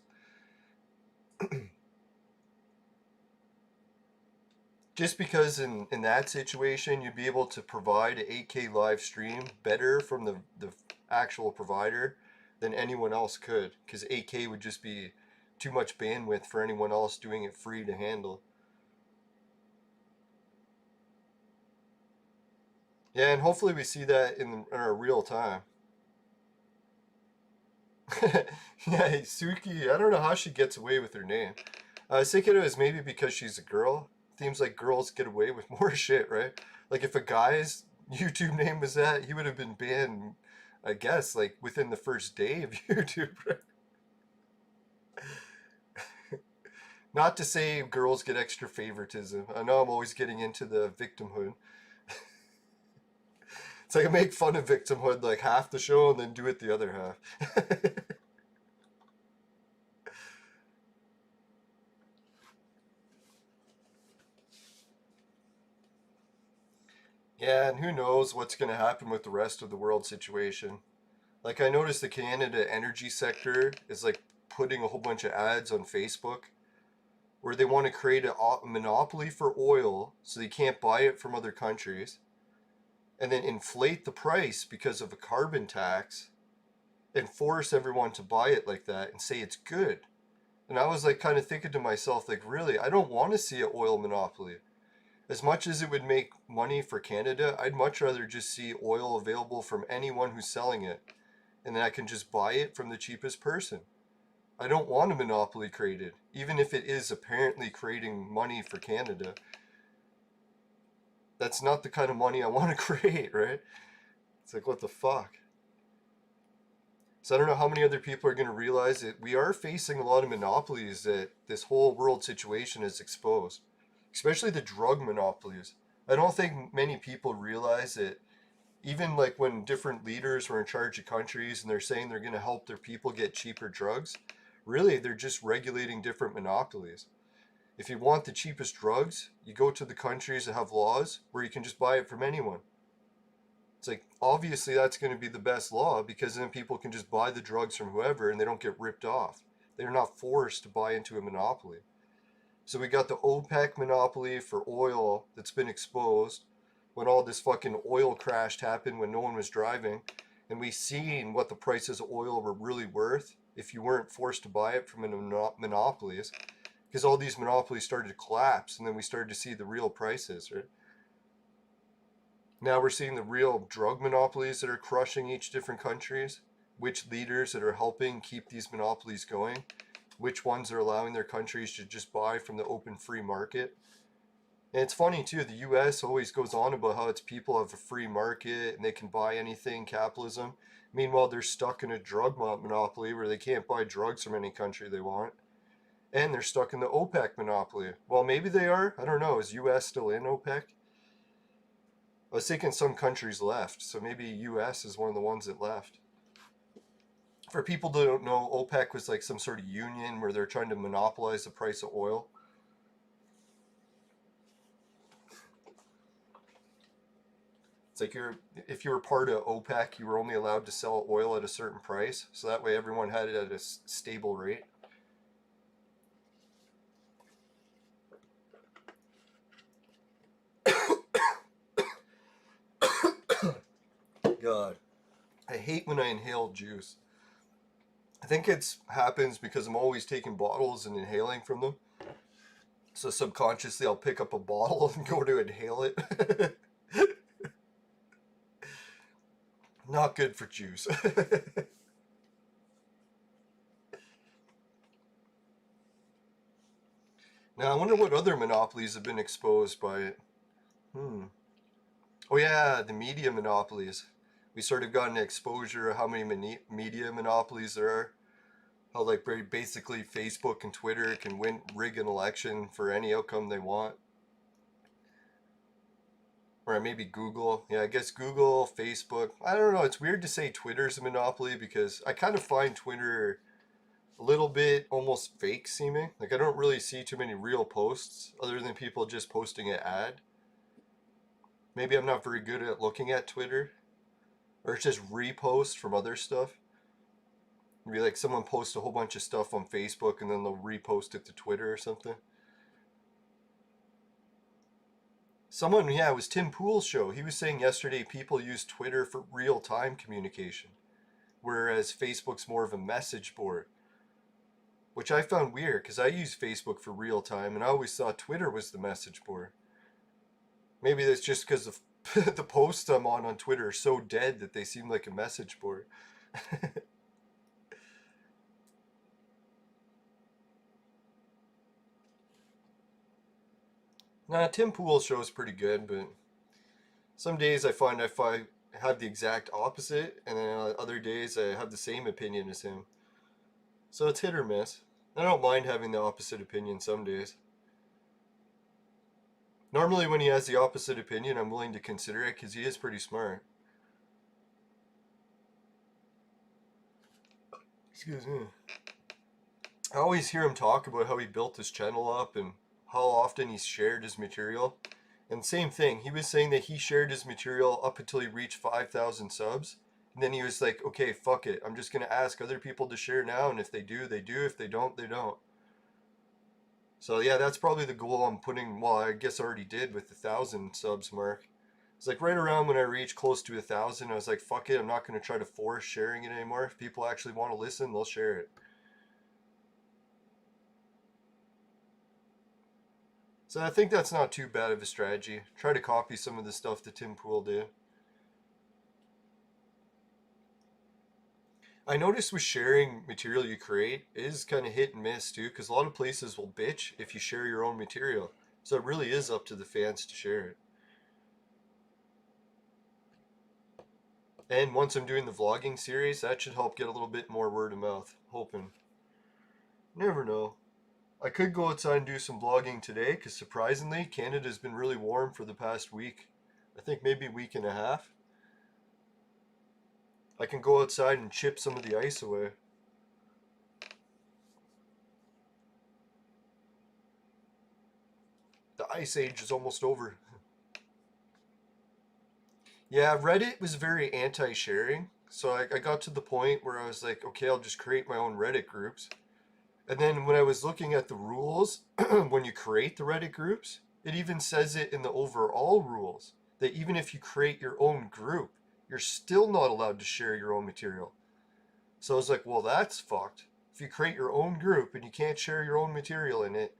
Just because in that situation, you'd be able to provide an 8K live stream better from the actual provider than anyone else could, because 8K would just be too much bandwidth for anyone else doing it free to handle. Yeah, and hopefully we see that in our real time. Yeah, Suki, I don't know how she gets away with her name. I was thinking it was maybe because she's a girl. Seems like girls get away with more shit, right? Like if a guy's YouTube name was that, he would have been banned, I guess, like within the first day of YouTube. Right? Not to say girls get extra favoritism. I know I'm always getting into the victimhood. It's like I make fun of victimhood like half the show and then do it the other half. Yeah, and who knows what's going to happen with the rest of the world situation. Like I noticed the Canada energy sector is like putting a whole bunch of ads on Facebook where they want to create a monopoly for oil so they can't buy it from other countries and then inflate the price because of a carbon tax and force everyone to buy it like that and say it's good. And I was like kind of thinking to myself, like, really, I don't want to see an oil monopoly. As much as it would make money for Canada, I'd much rather just see oil available from anyone who's selling it. And then I can just buy it from the cheapest person. I don't want a monopoly created, even if it is apparently creating money for Canada. That's not the kind of money I want to create, right? It's like, what the fuck? So I don't know how many other people are going to realize that we are facing a lot of monopolies that this whole world situation has exposed, especially the drug monopolies. I don't think many people realize that even like when different leaders were in charge of countries and they're saying they're going to help their people get cheaper drugs, really they're just regulating different monopolies. If you want the cheapest drugs, you go to the countries that have laws where you can just buy it from anyone. It's like, obviously that's going to be the best law because then people can just buy the drugs from whoever and they don't get ripped off. They're not forced to buy into a monopoly. So we got the OPEC monopoly for oil that's been exposed when all this fucking oil crash happened when no one was driving. And we seen what the prices of oil were really worth if you weren't forced to buy it from monopolies. Because all these monopolies started to collapse and then we started to see the real prices, right? Now we're seeing the real drug monopolies that are crushing each different countries, which leaders that are helping keep these monopolies going, which ones are allowing their countries to just buy from the open free market. And it's funny too, the US always goes on about how its people have a free market and they can buy anything, capitalism. Meanwhile, they're stuck in a drug monopoly where they can't buy drugs from any country they want. And they're stuck in the OPEC monopoly. Well, maybe they are. I don't know. Is US still in OPEC? I was thinking some countries left, so maybe US is one of the ones that left. For people that don't know, OPEC was like some sort of union where they're trying to monopolize the price of oil. It's like if you were part of OPEC, you were only allowed to sell oil at a certain price. So that way everyone had it at a stable rate. God, I hate when I inhale juice. I think it happens because I'm always taking bottles and inhaling from them. So subconsciously I'll pick up a bottle and go to inhale it. Not good for juice. Now I wonder what other monopolies have been exposed by it. Oh yeah, the media monopolies. We sort of got an exposure of how many media monopolies there are. How like basically Facebook and Twitter can rig an election for any outcome they want. Or maybe Google. Yeah, I guess Google, Facebook. I don't know. It's weird to say Twitter's a monopoly because I kind of find Twitter a little bit almost fake seeming. Like I don't really see too many real posts other than people just posting an ad. Maybe I'm not very good at looking at Twitter. Or it's just reposts from other stuff. Maybe like someone posts a whole bunch of stuff on Facebook and then they'll repost it to Twitter or something. Someone, yeah, it was Tim Pool's show. He was saying yesterday people use Twitter for real-time communication, whereas Facebook's more of a message board. Which I found weird, because I use Facebook for real-time, and I always thought Twitter was the message board. Maybe that's just because the posts I'm on Twitter are so dead that they seem like a message board. Nah, Tim Pool's show is pretty good, but some days I find I have the exact opposite, and then other days I have the same opinion as him. So it's hit or miss. I don't mind having the opposite opinion some days. Normally when he has the opposite opinion, I'm willing to consider it because he is pretty smart. Excuse me. I always hear him talk about how he built his channel up and how often he's shared his material. And same thing, he was saying that he shared his material up until he reached 5,000 subs. And then he was like, okay, fuck it. I'm just going to ask other people to share now. And if they do, they do. If they don't, they don't. So yeah, that's probably the goal I'm putting, well, I guess I already did with the 1,000 subs mark. It's like right around when I reached close to 1,000, I was like, fuck it, I'm not going to try to force sharing it anymore. If people actually want to listen, they'll share it. So I think that's not too bad of a strategy. Try to copy some of the stuff that Tim Pool did. I noticed with sharing material you create is kind of hit and miss too, because a lot of places will bitch if you share your own material. So it really is up to the fans to share it. And once I'm doing the vlogging series, that should help get a little bit more word of mouth. Hoping. Never know. I could go outside and do some vlogging today, because surprisingly, Canada's been really warm for the past week. I think maybe a week and a half. I can go outside and chip some of the ice away. The ice age is almost over. Yeah, Reddit was very anti-sharing. So I got to the point where I was like, okay, I'll just create my own Reddit groups. And then when I was looking at the rules, when you create the Reddit groups, it even says it in the overall rules that even if you create your own group, you're still not allowed to share your own material. So I was like, well, that's fucked. If you create your own group and you can't share your own material in it.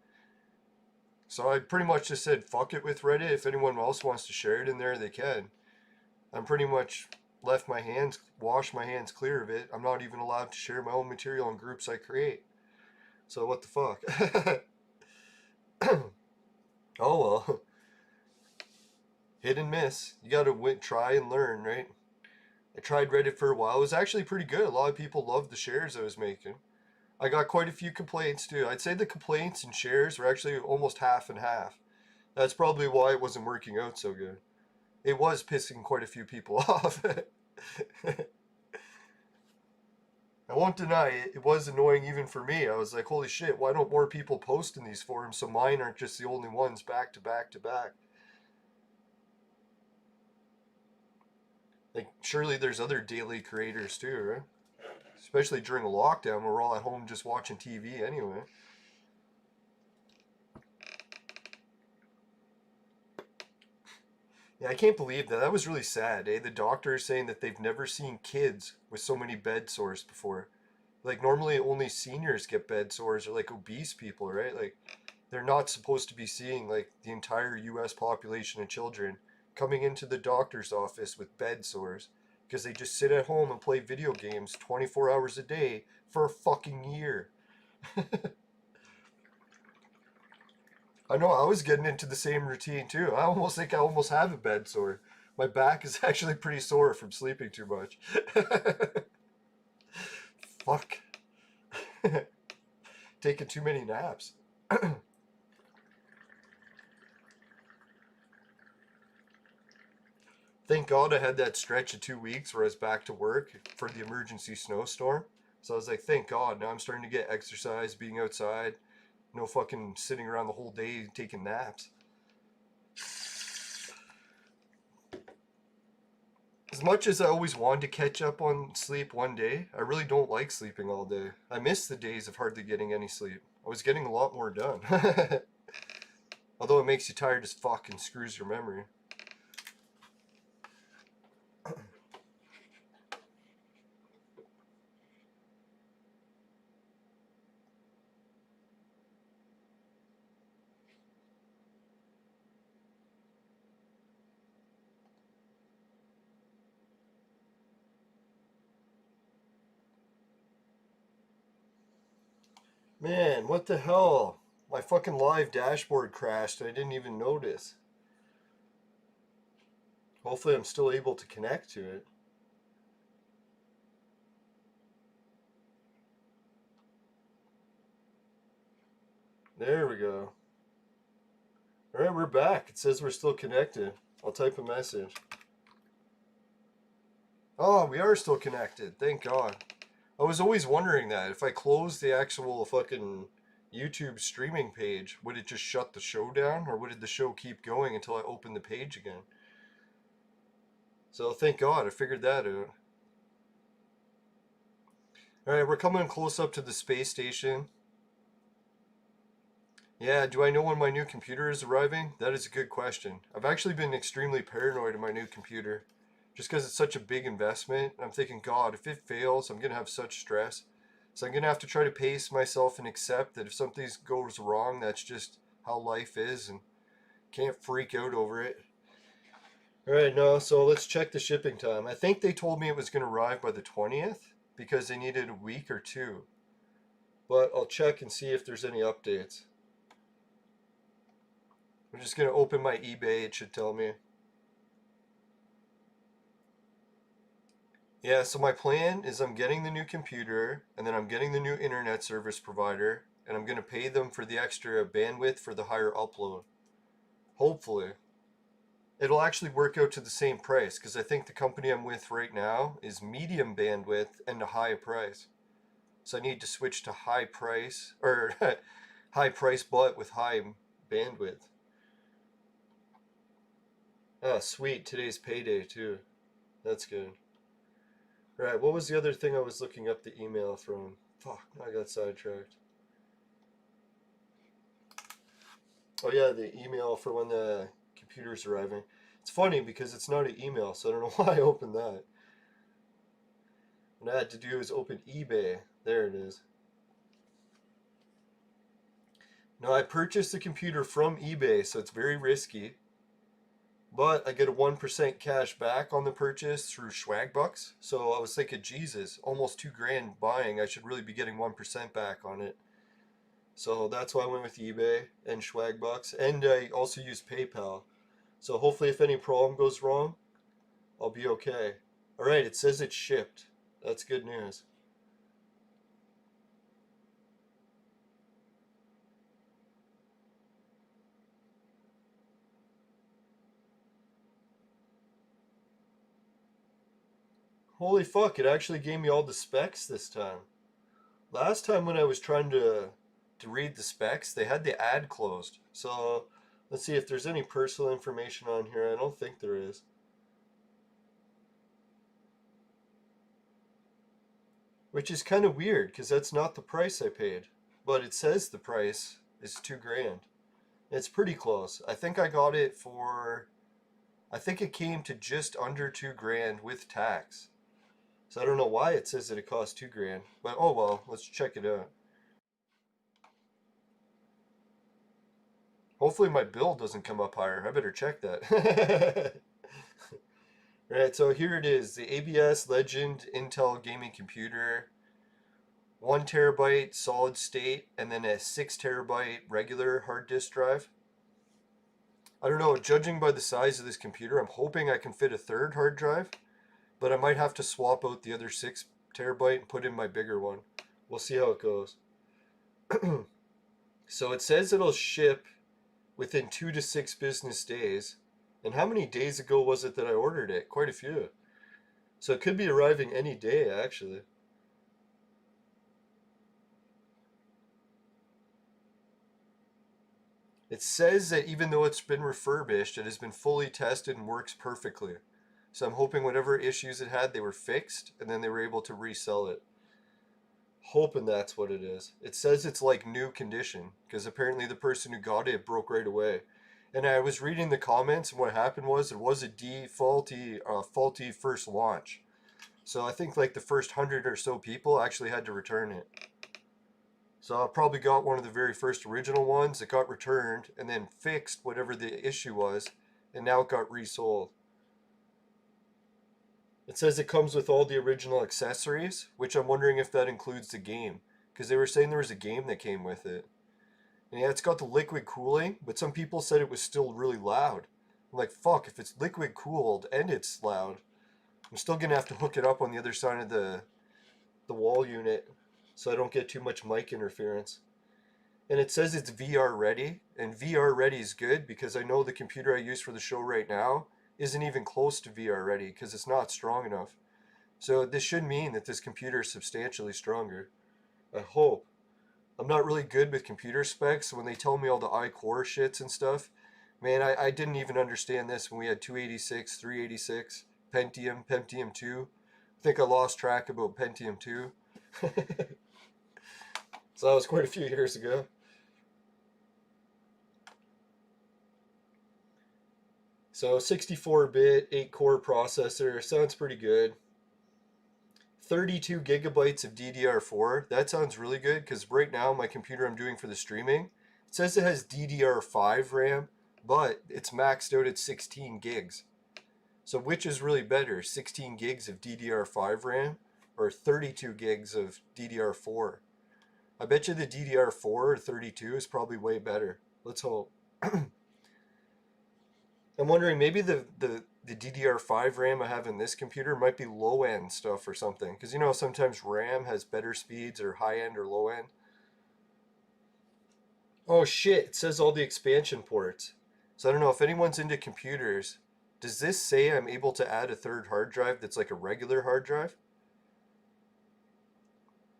So I pretty much just said, fuck it with Reddit. If anyone else wants to share it in there, they can. I'm pretty much washed my hands clear of it. I'm not even allowed to share my own material in groups I create. So what the fuck? Oh well. Hit and miss. You gotta try and learn, right? I tried Reddit for a while. It was actually pretty good. A lot of people loved the shares I was making. I got quite a few complaints too. I'd say the complaints and shares were actually almost half and half. That's probably why it wasn't working out so good. It was pissing quite a few people off. I won't deny it. It was annoying even for me. I was like, holy shit, why don't more people post in these forums so mine aren't just the only ones back to back to back? Like, surely there's other daily creators too, right? Especially during a lockdown, we're all at home just watching TV anyway. Yeah, I can't believe that. That was really sad, eh? The doctor is saying that they've never seen kids with so many bed sores before. Like, normally only seniors get bed sores or like obese people, right? Like, they're not supposed to be seeing like the entire US population of children coming into the doctor's office with bed sores because they just sit at home and play video games 24 hours a day for a fucking year. I know I was getting into the same routine too. I almost think I almost have a bed sore. My back is actually pretty sore from sleeping too much. Fuck. Taking too many naps. Thank God I had that stretch of 2 weeks where I was back to work for the emergency snowstorm. So I was like, thank God, now I'm starting to get exercise, being outside, no fucking sitting around the whole day taking naps. As much as I always wanted to catch up on sleep one day, I really don't like sleeping all day. I miss the days of hardly getting any sleep. I was getting a lot more done. Although it makes you tired as fuck and screws your memory. Man, what the hell? My fucking live dashboard crashed and I didn't even notice. Hopefully I'm still able to connect to it. There we go. Alright, we're back. It says we're still connected. I'll type a message. Oh, we are still connected. Thank God. I was always wondering that. If I closed the actual fucking YouTube streaming page, would it just shut the show down? Or would the show keep going until I opened the page again? So thank God I figured that out. Alright, we're coming close up to the space station. Yeah, do I know when my new computer is arriving? That is a good question. I've actually been extremely paranoid in my new computer. Just because it's such a big investment. I'm thinking, God, if it fails, I'm going to have such stress. So I'm going to have to try to pace myself and accept that if something goes wrong, that's just how life is and can't freak out over it. Alright, no, so let's check the shipping time. I think they told me it was going to arrive by the 20th because they needed a week or two. But I'll check and see if there's any updates. I'm just going to open my eBay, it should tell me. Yeah, so my plan is I'm getting the new computer, and then I'm getting the new internet service provider, and I'm going to pay them for the extra bandwidth for the higher upload. Hopefully. It'll actually work out to the same price, because I think the company I'm with right now is medium bandwidth and a high price. So I need to switch to high price, or high price but with high bandwidth. Ah, sweet, today's payday too. That's good. Right, what was the other thing I was looking up the email from? Fuck, I got sidetracked. Oh yeah, the email for when the computer's arriving. It's funny because it's not an email, so I don't know why I opened that. What I had to do is open eBay. There it is. Now I purchased the computer from eBay, so it's very risky. But I get a 1% cash back on the purchase through Swagbucks. So I was thinking, Jesus, almost $2,000 buying. I should really be getting 1% back on it. So that's why I went with eBay and Swagbucks. And I also use PayPal. So hopefully if any problem goes wrong, I'll be okay. Alright, it says it's shipped. That's good news. Holy fuck, it actually gave me all the specs this time. Last time when I was trying to read the specs, they had the ad closed. So let's see if there's any personal information on here. I don't think there is. which is kind of weird because that's not the price I paid. But it says the price is 2 grand. It's pretty close. I think I got it for, I think it came to just under 2 grand with tax. So I don't know why it says that it costs 2 grand, but oh well, let's check it out. Hopefully my bill doesn't come up higher. I better check that. Right, so here it is, the ABS Legend Intel gaming computer, 1 TB solid state, and then a 6 TB regular hard disk drive. I don't know, judging by the size of this computer, I'm hoping I can fit a third hard drive, but I might have to swap out the other 6 TB and put in my bigger one. We'll see how it goes. So it says it'll ship within 2 to 6 business days. And how many days ago was it that I ordered it? Quite a few. So it could be arriving any day, actually. It says that even though it's been refurbished, it has been fully tested and works perfectly. So I'm hoping whatever issues it had, they were fixed, and then they were able to resell it. Hoping that's what it is. It says it's like new condition, because apparently the person who got it broke right away. And I was reading the comments, and what happened was it was a faulty first launch. So I think like the first 100 or so people actually had to return it. So I probably got one of the very first original ones that got returned and then fixed whatever the issue was, and now it got resold. It says it comes with all the original accessories, which I'm wondering if that includes the game, because they were saying there was a game that came with it. And yeah, it's got the liquid cooling, but some people said it was still really loud. I'm like, fuck, if it's liquid cooled and it's loud, I'm still gonna have to hook it up on the other side of the wall unit so I don't get too much mic interference. And it says it's VR ready, and VR ready is good because I know the computer I use for the show right now isn't even close to VR ready because it's not strong enough. So this should mean that this computer is substantially stronger. I hope. I'm not really good with computer specs, so when they tell me all the iCore shits and stuff, man, I didn't even understand this when we had 286, 386, Pentium 2. I think I lost track about Pentium 2. So that was quite a few years ago. So 64-bit, 8-core processor, sounds pretty good. 32 gigabytes of DDR4, that sounds really good because right now my computer I'm doing for the streaming, it says it has DDR5 RAM, but it's maxed out at 16 gigs. So which is really better, 16 gigs of DDR5 RAM or 32 gigs of DDR4? I bet you the DDR4 or 32 is probably way better. Let's hope. I'm wondering maybe the DDR5 RAM I have in this computer might be low end stuff or something. Because you know sometimes RAM has better speeds or high end or low end. Oh shit, it says all the expansion ports. So I don't know if anyone's into computers. Does this say I'm able to add a third hard drive that's like a regular hard drive?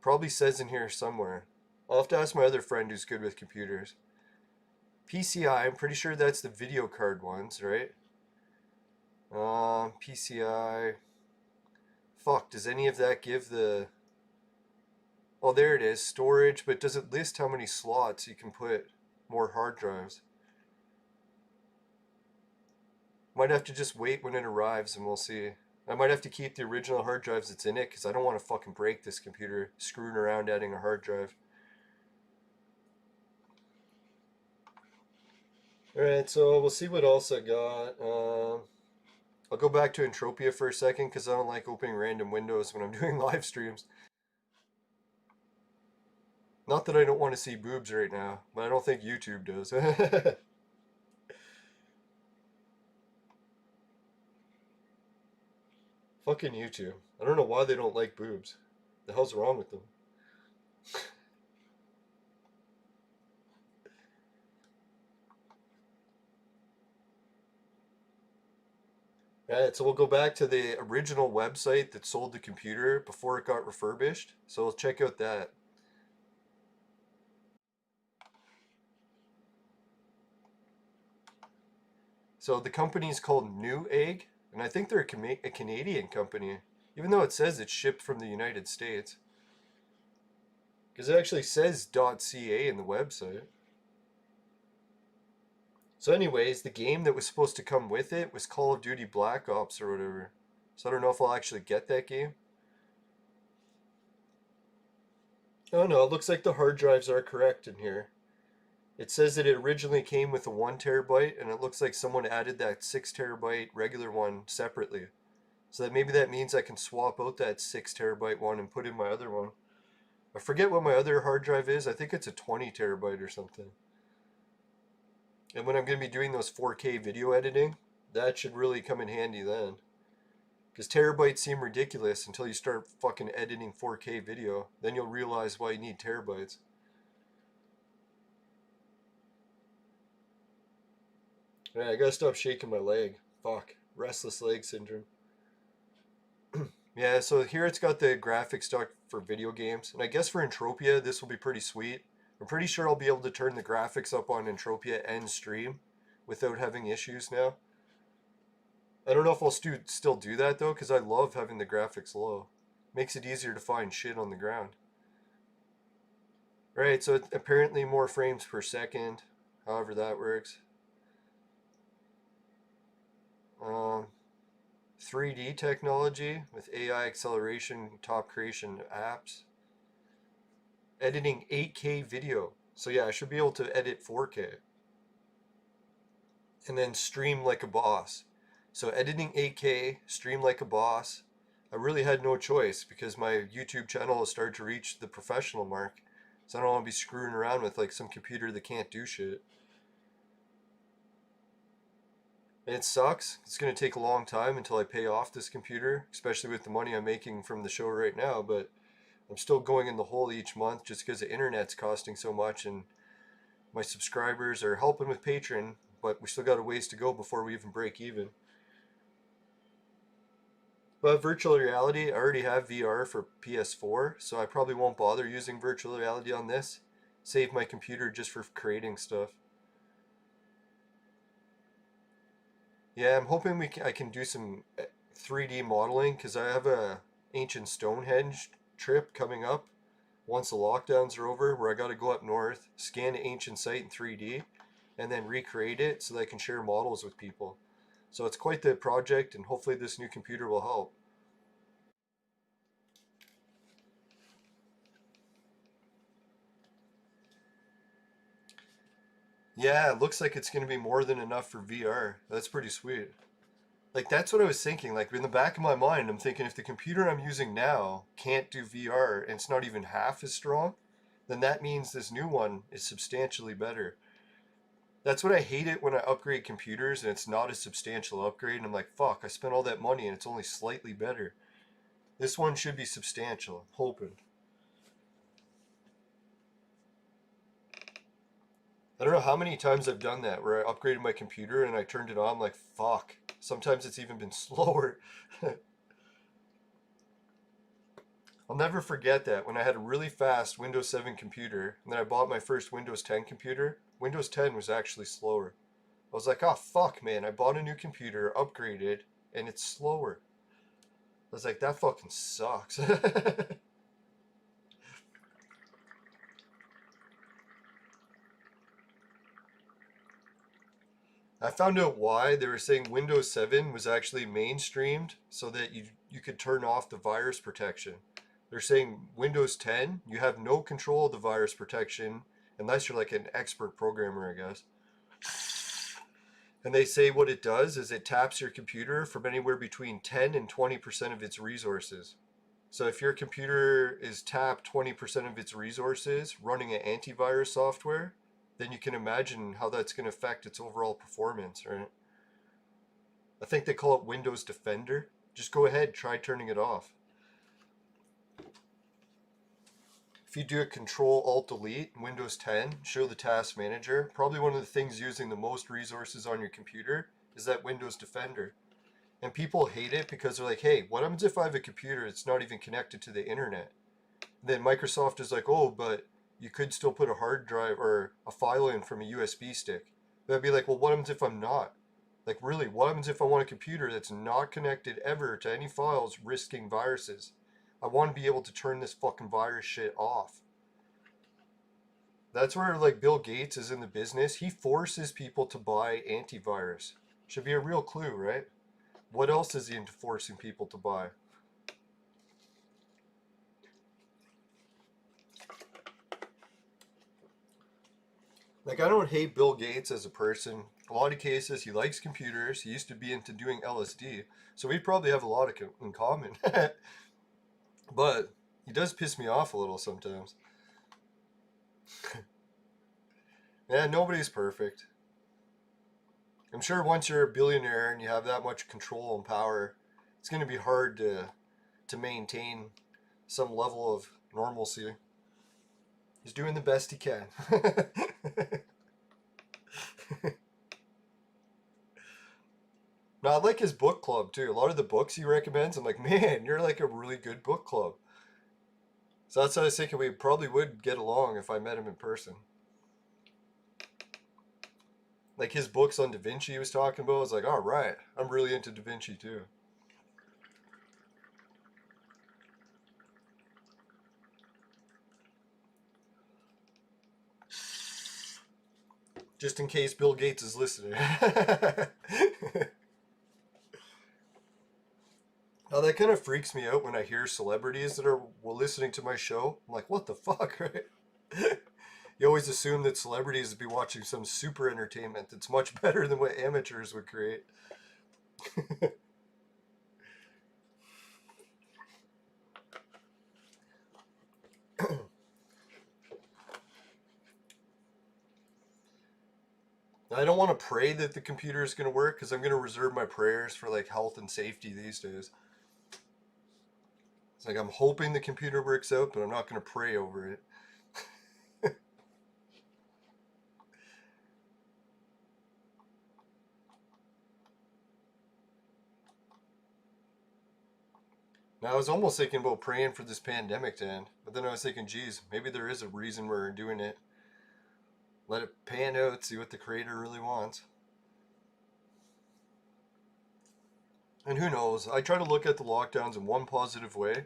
Probably says in here somewhere. I'll have to ask my other friend who's good with computers. PCI, I'm pretty sure that's the video card ones, right? PCI. Fuck, does any of that give the... Oh, there it is, storage, but does it list how many slots you can put more hard drives? Might have to just wait when it arrives and we'll see. I might have to keep the original hard drives that's in it because I don't want to fucking break this computer screwing around adding a hard drive. Alright, so we'll see what else I got. I'll go back to Entropia for a second because I don't like opening random windows when I'm doing live streams. Not that I don't want to see boobs right now, but I don't think YouTube does. Fucking YouTube. I don't know why they don't like boobs. The hell's wrong with them? Alright, so we'll go back to the original website that sold the computer before it got refurbished. So we'll check out that. So the company's called Newegg, and I think they're a Canadian company, even though it says it's shipped from the United States. Because it actually says .ca in the website. So anyways, the game that was supposed to come with it was Call of Duty Black Ops or whatever. So I don't know if I'll actually get that game. Oh no, it looks like the hard drives are correct in here. It says that it originally came with a 1 terabyte, and it looks like someone added that 6 terabyte regular one separately. So that maybe that means I can swap out that 6 terabyte one and put in my other one. I forget what my other hard drive is. I think it's a 20 terabyte or something. And when I'm going to be doing those 4K video editing, that should really come in handy then. Because terabytes seem ridiculous until you start fucking editing 4K video. Then you'll realize why you need terabytes. Yeah, I gotta stop shaking my leg. Fuck. Restless leg syndrome. Yeah, so here it's got the graphics stuck for video games. And I guess for Entropia, this will be pretty sweet. I'm pretty sure I'll be able to turn the graphics up on Entropia and stream without having issues now. I don't know if I'll still do that though, because I love having the graphics low. Makes it easier to find shit on the ground. Right, so it's apparently more frames per second, however that works. 3D technology with AI acceleration, top creation apps. Editing 8K video. So yeah, I should be able to edit 4K. And then stream like a boss. So editing 8K, stream like a boss. I really had no choice because my YouTube channel has started to reach the professional mark. So I don't want to be screwing around with like some computer that can't do shit. And it sucks. It's going to take a long time until I pay off this computer, especially with the money I'm making from the show right now, but I'm still going in the hole each month just because the internet's costing so much and my subscribers are helping with Patreon, but we still got a ways to go before we even break even. But virtual reality, I already have VR for PS4, so I probably won't bother using virtual reality on this. Save my computer just for creating stuff. Yeah, I'm hoping I can do some 3D modeling because I have a ancient Stonehenge trip coming up once the lockdowns are over where I got to go up north, scan the ancient site in 3D, and then recreate it so that I can share models with people. So it's quite the project, and hopefully this new computer will help. Yeah, it looks like it's going to be more than enough for VR. That's pretty sweet. Like, that's what I was thinking. Like, in the back of my mind, I'm thinking if the computer I'm using now can't do VR and it's not even half as strong, then that means this new one is substantially better. That's what I hate it when I upgrade computers and it's not a substantial upgrade. And I'm like, fuck, I spent all that money and it's only slightly better. This one should be substantial, I'm hoping. I don't know how many times I've done that where I upgraded my computer and I turned it on, like, fuck. Sometimes it's even been slower. I'll never forget that when I had a really fast Windows 7 computer and then I bought my first Windows 10 computer. Windows 10 was actually slower. I was like, oh fuck, man, I bought a new computer, upgraded, and it's slower. I was like, that fucking sucks. I found out why. They were saying Windows 7 was actually mainstreamed so that you could turn off the virus protection. They're saying Windows 10, you have no control of the virus protection unless you're like an expert programmer, I guess. And they say what it does is it taps your computer from anywhere between 10 and 20% of its resources. So if your computer is tapped 20% of its resources running an antivirus software, then you can imagine how that's going to affect its overall performance, right? I think they call it Windows Defender. Just go ahead, try turning it off. If you do a Control-Alt-Delete in Windows 10, show the task manager, probably one of the things using the most resources on your computer is that Windows Defender. And people hate it because they're like, hey, what happens if I have a computer that's not even connected to the internet? And then Microsoft is like, oh, but you could still put a hard drive or a file in from a USB stick. But I'd be like, well, what happens if I'm not? Like, really, what happens if I want a computer that's not connected ever to any files risking viruses? I want to be able to turn this fucking virus shit off. That's where like Bill Gates is in the business. He forces people to buy antivirus. Should be a real clue, right? What else is he into forcing people to buy? Like, I don't hate Bill Gates as a person. A lot of cases, he likes computers. He used to be into doing LSD. So we probably have a lot in common. But he does piss me off a little sometimes. Yeah, nobody's perfect. I'm sure once you're a billionaire and you have that much control and power, it's going to be hard to maintain some level of normalcy. He's doing the best he can. No, I like his book club too. A lot of the books he recommends, I'm like, man, you're like a really good book club. So that's what I was thinking. We probably would get along if I met him in person. Like his books on Da Vinci he was talking about, I was like, all right, I'm really into Da Vinci too. Just in case Bill Gates is listening. Now that kind of freaks me out when I hear celebrities that are listening to my show. I'm like, what the fuck, right? You always assume that celebrities would be watching some super entertainment that's much better than what amateurs would create. I don't want to pray that the computer is going to work because I'm going to reserve my prayers for like health and safety these days. It's like I'm hoping the computer works out, but I'm not going to pray over it. Now, I was almost thinking about praying for this pandemic to end, but then I was thinking, geez, maybe there is a reason we're doing it. Let it pan out, see what the creator really wants. And who knows? I try to look at the lockdowns in one positive way,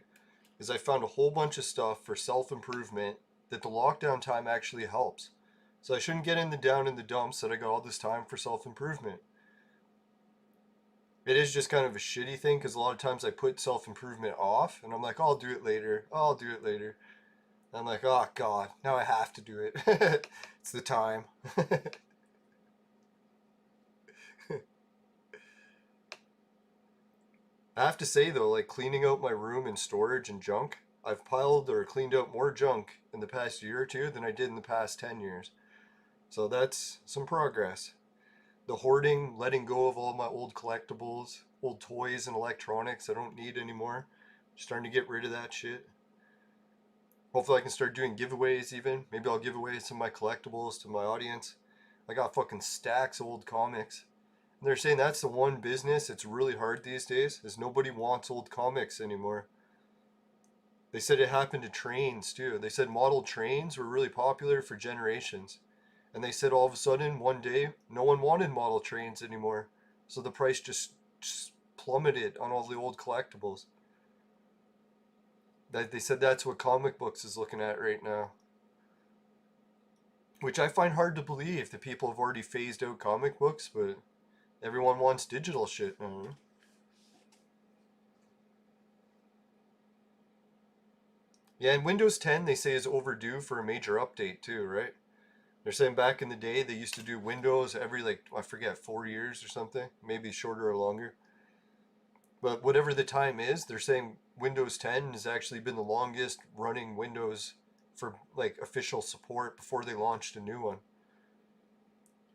is I found a whole bunch of stuff for self-improvement that the lockdown time actually helps. So I shouldn't get in the down in the dumps that I got all this time for self-improvement. It is just kind of a shitty thing because a lot of times I put self-improvement off and I'm like, I'll do it later. I'll do it later. And I'm like, oh God, now I have to do it. It's the time. I have to say though, like cleaning out my room and storage and junk, I've piled or cleaned out more junk in the past year or two than I did in the past 10 years. So that's some progress. The hoarding, letting go of all my old collectibles, old toys and electronics I don't need anymore. Starting to get rid of that shit. Hopefully I can start doing giveaways even. Maybe I'll give away some of my collectibles to my audience. I got fucking stacks of old comics. And they're saying that's the one business it's really hard these days, is nobody wants old comics anymore. They said it happened to trains too. They said model trains were really popular for generations. And they said all of a sudden, one day, no one wanted model trains anymore. So the price just plummeted on all the old collectibles. They said that's what comic books is looking at right now. Which I find hard to believe that people have already phased out comic books, but everyone wants digital shit now. Yeah, and Windows 10 they say is overdue for a major update too, right? They're saying back in the day they used to do Windows every like I forget 4 years or something, maybe shorter or longer. But whatever the time is, they're saying Windows 10 has actually been the longest running Windows for like official support before they launched a new one.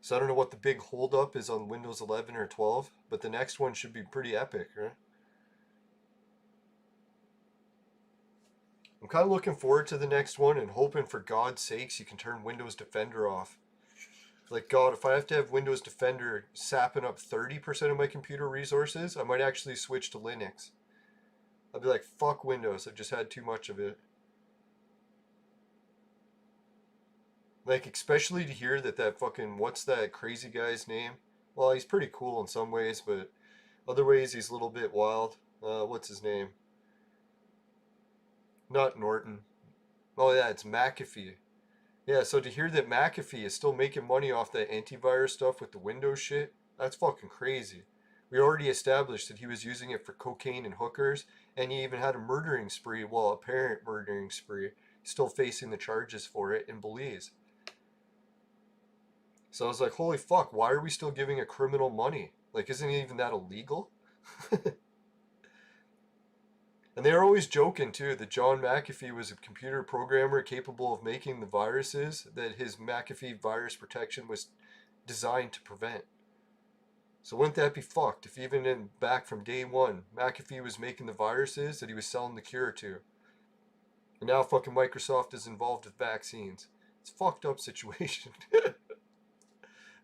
So I don't know what the big holdup is on Windows 11 or 12, but the next one should be pretty epic, right? I'm kind of looking forward to the next one and hoping for God's sakes you can turn Windows Defender off. Like, God, if I have to have Windows Defender sapping up 30% of my computer resources, I might actually switch to Linux. I'd be like, fuck Windows, I've just had too much of it. Like, especially to hear that fucking, what's that crazy guy's name? Well, he's pretty cool in some ways, but other ways he's a little bit wild. What's his name? Not Norton. Oh yeah, it's McAfee. Yeah, so to hear that McAfee is still making money off that antivirus stuff with the Windows shit, that's fucking crazy. We already established that he was using it for cocaine and hookers, and he even had a murdering spree, well, apparent murdering spree, still facing the charges for it in Belize. So I was like, holy fuck, why are we still giving a criminal money? Like, isn't even that illegal? And they were always joking too that John McAfee was a computer programmer capable of making the viruses that his McAfee virus protection was designed to prevent. So wouldn't that be fucked if even in back from day one, McAfee was making the viruses that he was selling the cure to? And now fucking Microsoft is involved with vaccines. It's a fucked up situation.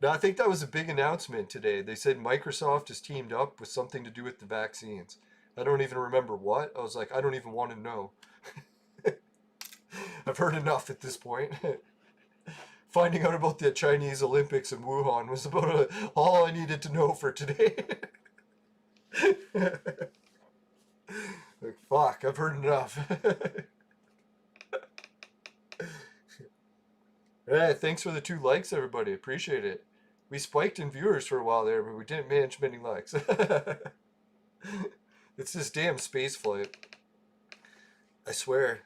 Now I think that was a big announcement today. They said Microsoft is teamed up with something to do with the vaccines. I don't even remember what. I was like, I don't even want to know. I've heard enough at this point. Finding out about the Chinese Olympics in Wuhan was about all I needed to know for today. Like, fuck, I've heard enough. Hey, thanks for the 2 likes, everybody. Appreciate it. We spiked in viewers for a while there, but we didn't manage many likes. It's this damn space flight. I swear.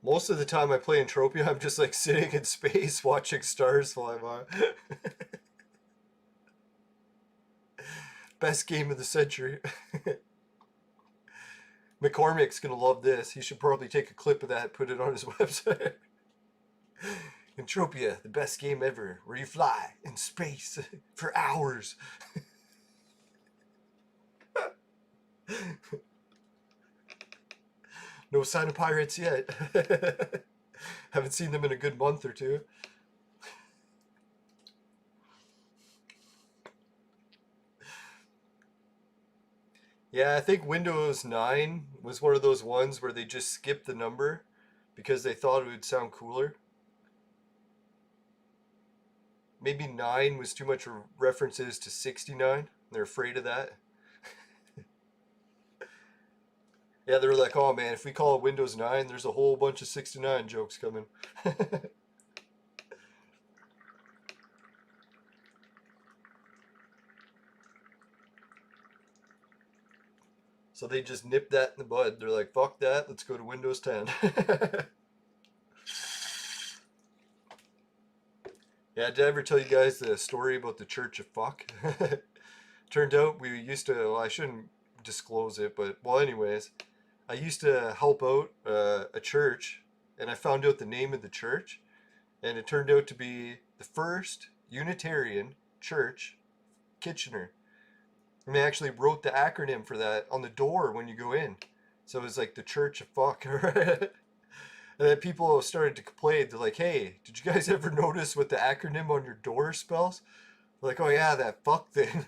Most of the time I play Entropia, I'm just like sitting in space watching stars fly by. Best game of the century. McCormick's gonna love this. He should probably take a clip of that and put it on his website. Entropia, the best game ever, where you fly in space for hours. No sign of pirates yet. Haven't seen them in a good month or 2. Yeah, I think Windows 9 was one of those ones where they just skipped the number because they thought it would sound cooler. Maybe 9 was too much references to 69. They're afraid of that. Yeah, they were like, oh man, if we call it Windows 9, there's a whole bunch of 69 jokes coming. So they just nipped that in the bud. They're like, fuck that, let's go to Windows 10. Yeah, did I ever tell you guys the story about the Church of Fuck? Turned out we used to, well, I shouldn't disclose it, but, well, anyways, I used to help out a church, and I found out the name of the church, and it turned out to be the First Unitarian Church, Kitchener. And they actually wrote the acronym for that on the door when you go in. So it was like the Church of Fuck. And then people started to complain. They're like, hey, did you guys ever notice what the acronym on your door spells? They're like, oh yeah, that fuck thing.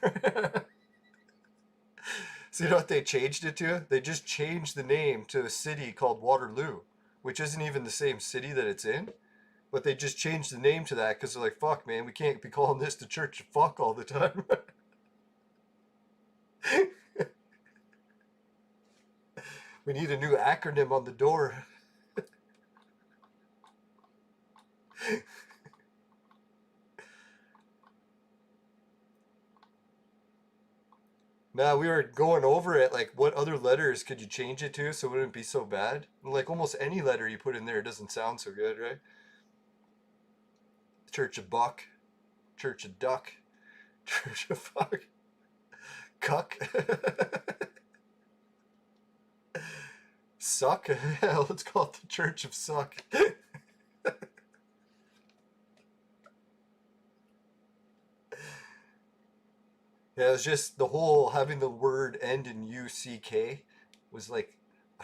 So you know what they changed it to? They just changed the name to a city called Waterloo, which isn't even the same city that it's in. But they just changed the name to that because they're like, fuck, man, we can't be calling this the Church of Fuck all the time. We need a new acronym on the door. Now we were going over it, like what other letters could you change it to so it wouldn't be so bad? And like almost any letter you put in there doesn't sound so good, right? Church of Buck, Church of Duck, Church of Fuck, Cuck, Suck. Yeah, let's call it the Church of Suck. Yeah, it was just the whole having the word end in UCK was like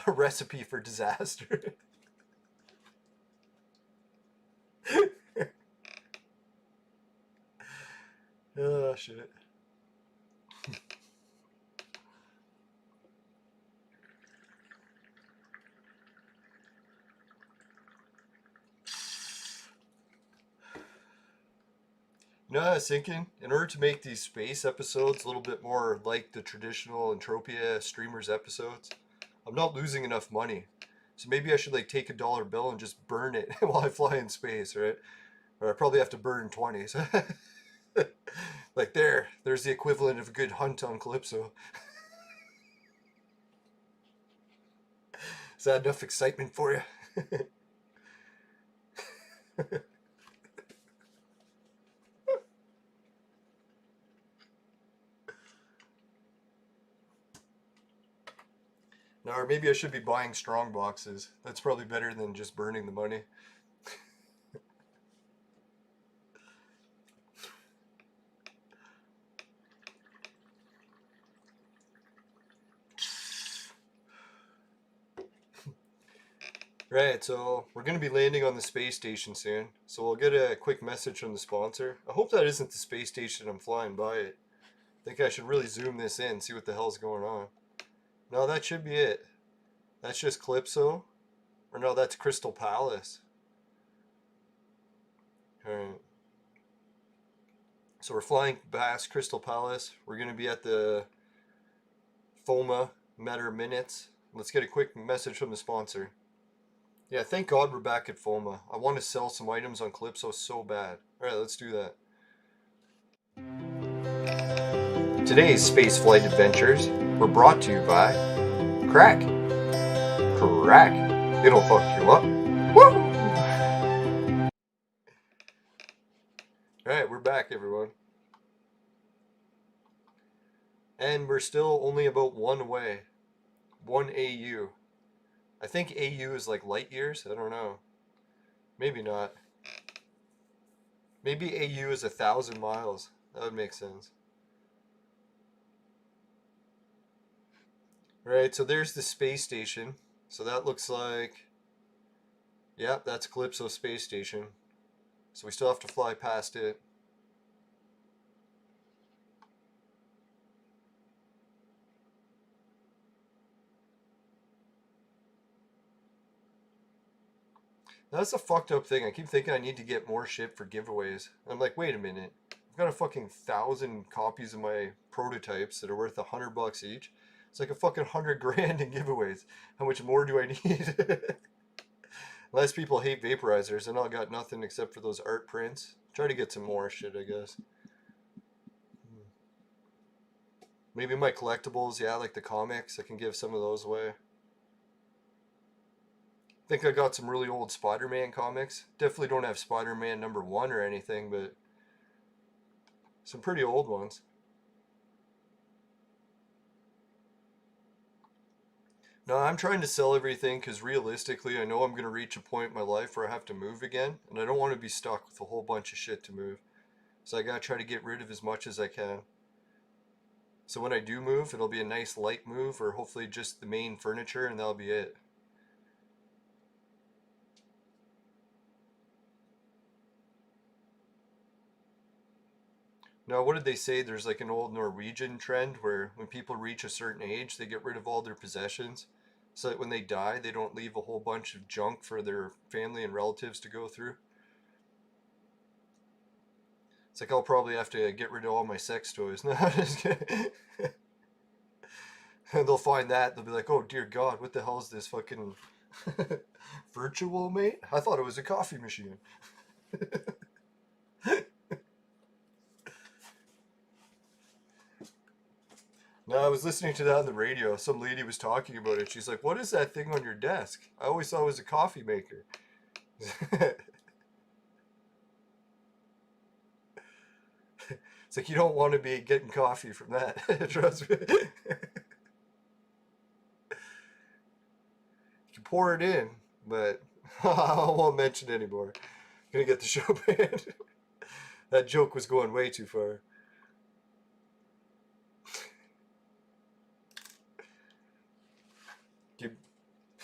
a recipe for disaster. Oh, shit. You know, I was thinking, in order to make these space episodes a little bit more like the traditional Entropia streamers episodes, I'm not losing enough money. So maybe I should like take a dollar bill and just burn it while I fly in space, right? Or I probably have to burn 20s. Like there's the equivalent of a good hunt on Calypso. Is that enough excitement for you? No, or maybe I should be buying strong boxes. That's probably better than just burning the money. Right, so we're going to be landing on the space station soon. So we'll get a quick message from the sponsor. I hope that isn't the space station I'm flying by it. I think I should really zoom this in, see what the hell's going on. No, that should be it. That's just Calypso. Or no, that's Crystal Palace. Alright. So we're flying past Crystal Palace. We're going to be at the FOMA Matter Minutes. Let's get a quick message from the sponsor. Yeah, thank God we're back at FOMA. I want to sell some items on Calypso so bad. Alright, let's do that. Today's spaceflight adventures were brought to you by Crack. It'll fuck you up. Woo! Alright, we're back, everyone. And we're still only about 1 away. 1 AU. I think AU is like light years? I don't know. Maybe not. Maybe AU is 1,000 miles. That would make sense. Right, so there's the space station. So that looks like... Yep, that's Calypso Space Station. So we still have to fly past it. That's a fucked up thing. I keep thinking I need to get more shit for giveaways. I'm like, wait a minute. I've got a fucking 1,000 copies of my prototypes that are worth $100 each. It's like a fucking 100 grand in giveaways. How much more do I need? Unless people hate vaporizers, then I got nothing except for those art prints. Try to get some more shit, I guess. Maybe my collectibles, yeah, like the comics. I can give some of those away. I think I got some really old Spider-Man comics. Definitely don't have Spider-Man #1 or anything, but some pretty old ones. No, I'm trying to sell everything because realistically, I know I'm going to reach a point in my life where I have to move again, and I don't want to be stuck with a whole bunch of shit to move. So I got to try to get rid of as much as I can. So when I do move, it'll be a nice light move, or hopefully just the main furniture, and that'll be it. Now, what did they say? There's like an old Norwegian trend where when people reach a certain age, they get rid of all their possessions so that when they die, they don't leave a whole bunch of junk for their family and relatives to go through. It's like I'll probably have to get rid of all my sex toys. No, I'm just kidding. And they'll find that. They'll be like, oh, dear God, what the hell is this fucking virtual mate? I thought it was a coffee machine. No, I was listening to that on the radio. Some lady was talking about it. She's like, what is that thing on your desk? I always thought it was a coffee maker. It's like you don't want to be getting coffee from that. Trust me. You can pour it in, but I won't mention it anymore. I'm gonna get the show banned. That joke was going way too far.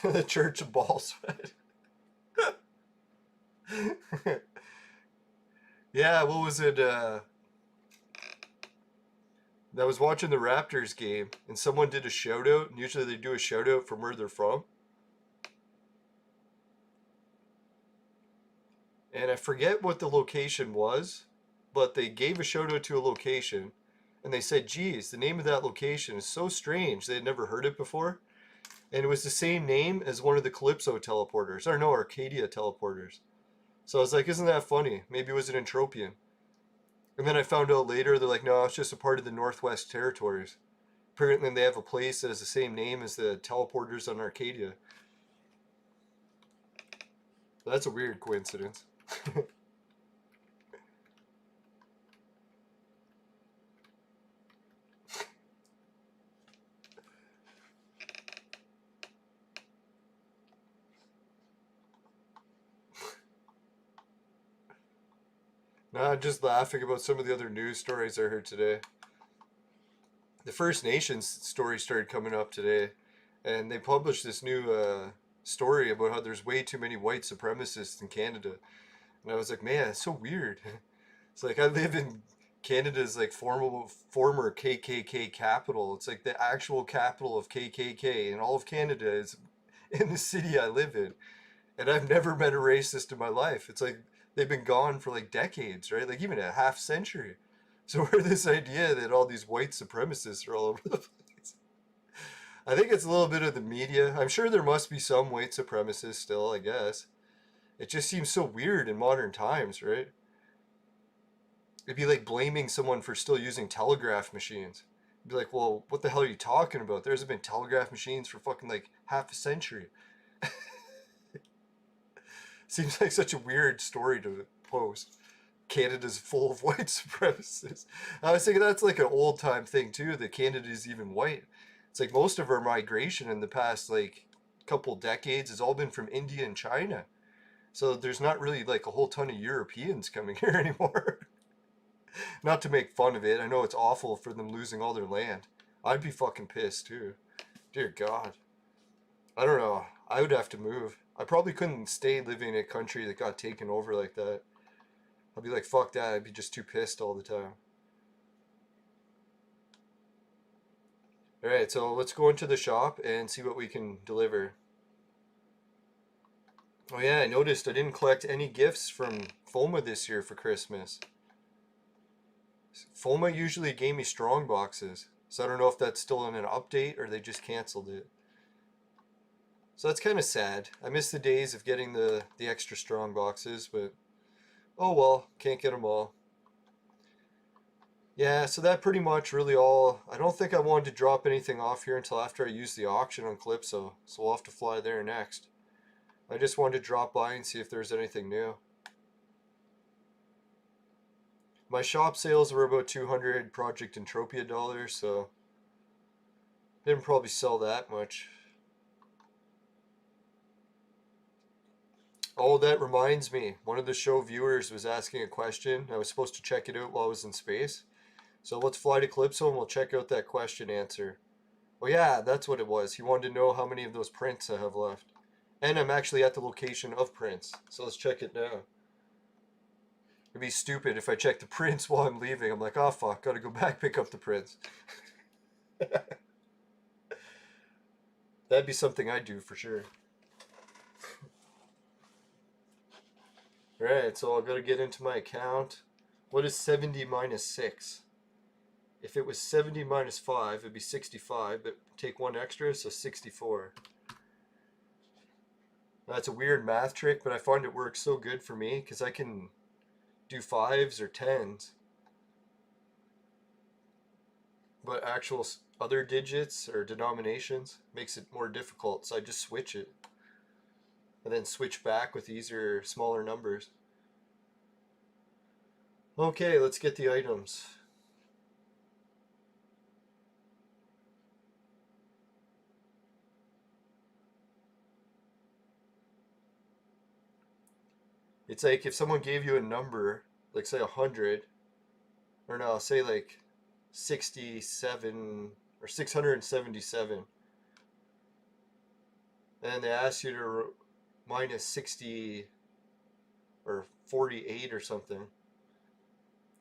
The Church of Ball Sweat. Yeah, what was it? I was watching the Raptors game, and someone did a shout out. And usually they do a shout out from where they're from. And I forget what the location was, but they gave a shout out to a location, and they said, geez, the name of that location is so strange. They had never heard it before. And it was the same name as one of the Calypso teleporters, or no, Arcadia teleporters. So I was like, isn't that funny? Maybe it was an Entropian. And then I found out later, they're like, no, it's just a part of the Northwest Territories. Apparently they have a place that has the same name as the teleporters on Arcadia. That's a weird coincidence. Nah, I'm just laughing about some of the other news stories I heard today. The First Nations story started coming up today, and they published this new story about how there's way too many white supremacists in Canada. And I was like, man, it's so weird. It's like I live in Canada's like former KKK capital. It's like the actual capital of KKK, and all of Canada is in the city I live in. And I've never met a racist in my life. It's like they've been gone for like decades, right? Like even a half century. So where this idea that all these white supremacists are all over the place. I think it's a little bit of the media. I'm sure there must be some white supremacists still, I guess. It just seems so weird in modern times, right? It'd be like blaming someone for still using telegraph machines. It'd be like, well, what the hell are you talking about? There's been telegraph machines for fucking like half a century. Seems like such a weird story to post. Canada's full of white supremacists. I was thinking that's like an old time thing too, that Canada's even white. It's like most of our migration in the past like couple decades has all been from India and China. So there's not really like a whole ton of Europeans coming here anymore. Not to make fun of it. I know it's awful for them losing all their land. I'd be fucking pissed too. Dear God. I don't know. I would have to move. I probably couldn't stay living in a country that got taken over like that. I'd be like, fuck that. I'd be just too pissed all the time. Alright, so let's go into the shop and see what we can deliver. Oh yeah, I noticed I didn't collect any gifts from FOMA this year for Christmas. FOMA usually gave me strong boxes, so I don't know if that's still in an update or they just canceled it. So that's kind of sad. I miss the days of getting the extra strong boxes, but oh well, can't get them all. Yeah, so that pretty much really all. I don't think I wanted to drop anything off here until after I use the auction on Calypso, so we'll have to fly there next. I just wanted to drop by and see if there's anything new. My shop sales were about 200 Project Entropia dollars, so didn't probably sell that much. Oh, that reminds me. One of the show viewers was asking a question. I was supposed to check it out while I was in space. So let's fly to Calypso and we'll check out that question answer. Oh yeah, that's what it was. He wanted to know how many of those prints I have left. And I'm actually at the location of prints. So let's check it now. It'd be stupid if I check the prints while I'm leaving. I'm like, oh fuck, gotta go back pick up the prints. That'd be something I'd do for sure. Alright, so I'll gotta get into my account. What is 70 minus 6? If it was 70 minus 5, it'd be 65, but take one extra, so 64. That's a weird math trick, but I find it works so good for me, because I can do 5s or 10s. But actual other digits or denominations makes it more difficult, so I just switch it. And then switch back with easier, smaller numbers. Okay, let's get the items. It's like if someone gave you a number, like say 100, or no, say like 67 or 677, and they ask you to minus 60 or 48 or something.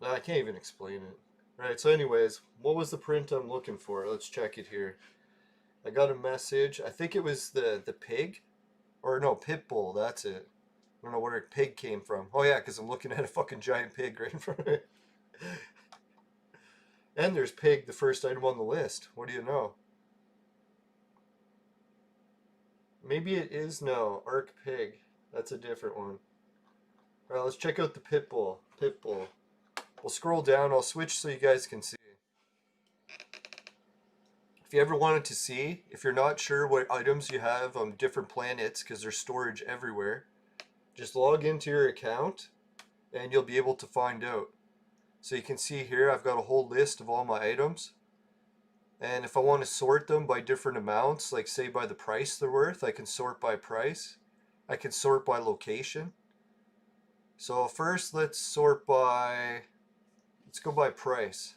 I can't even explain it. Right, so anyways, what was the print I'm looking for? Let's check it here. I got a message. I think it was the pig. Or no, pit bull, that's it. I don't know where a pig came from. Oh yeah, because I'm looking at a fucking giant pig right in front of me. And there's pig, the first item on the list. What do you know? Maybe it is now. Arc Pig. That's a different one. Alright, let's check out the Pitbull. Pitbull. We'll scroll down. I'll switch so you guys can see. If you ever wanted to see, if you're not sure what items you have on different planets, because there's storage everywhere, just log into your account and you'll be able to find out. So you can see here I've got a whole list of all my items. And if I want to sort them by different amounts, like say by the price they're worth, I can sort by price. I can sort by location. So first let's go by price.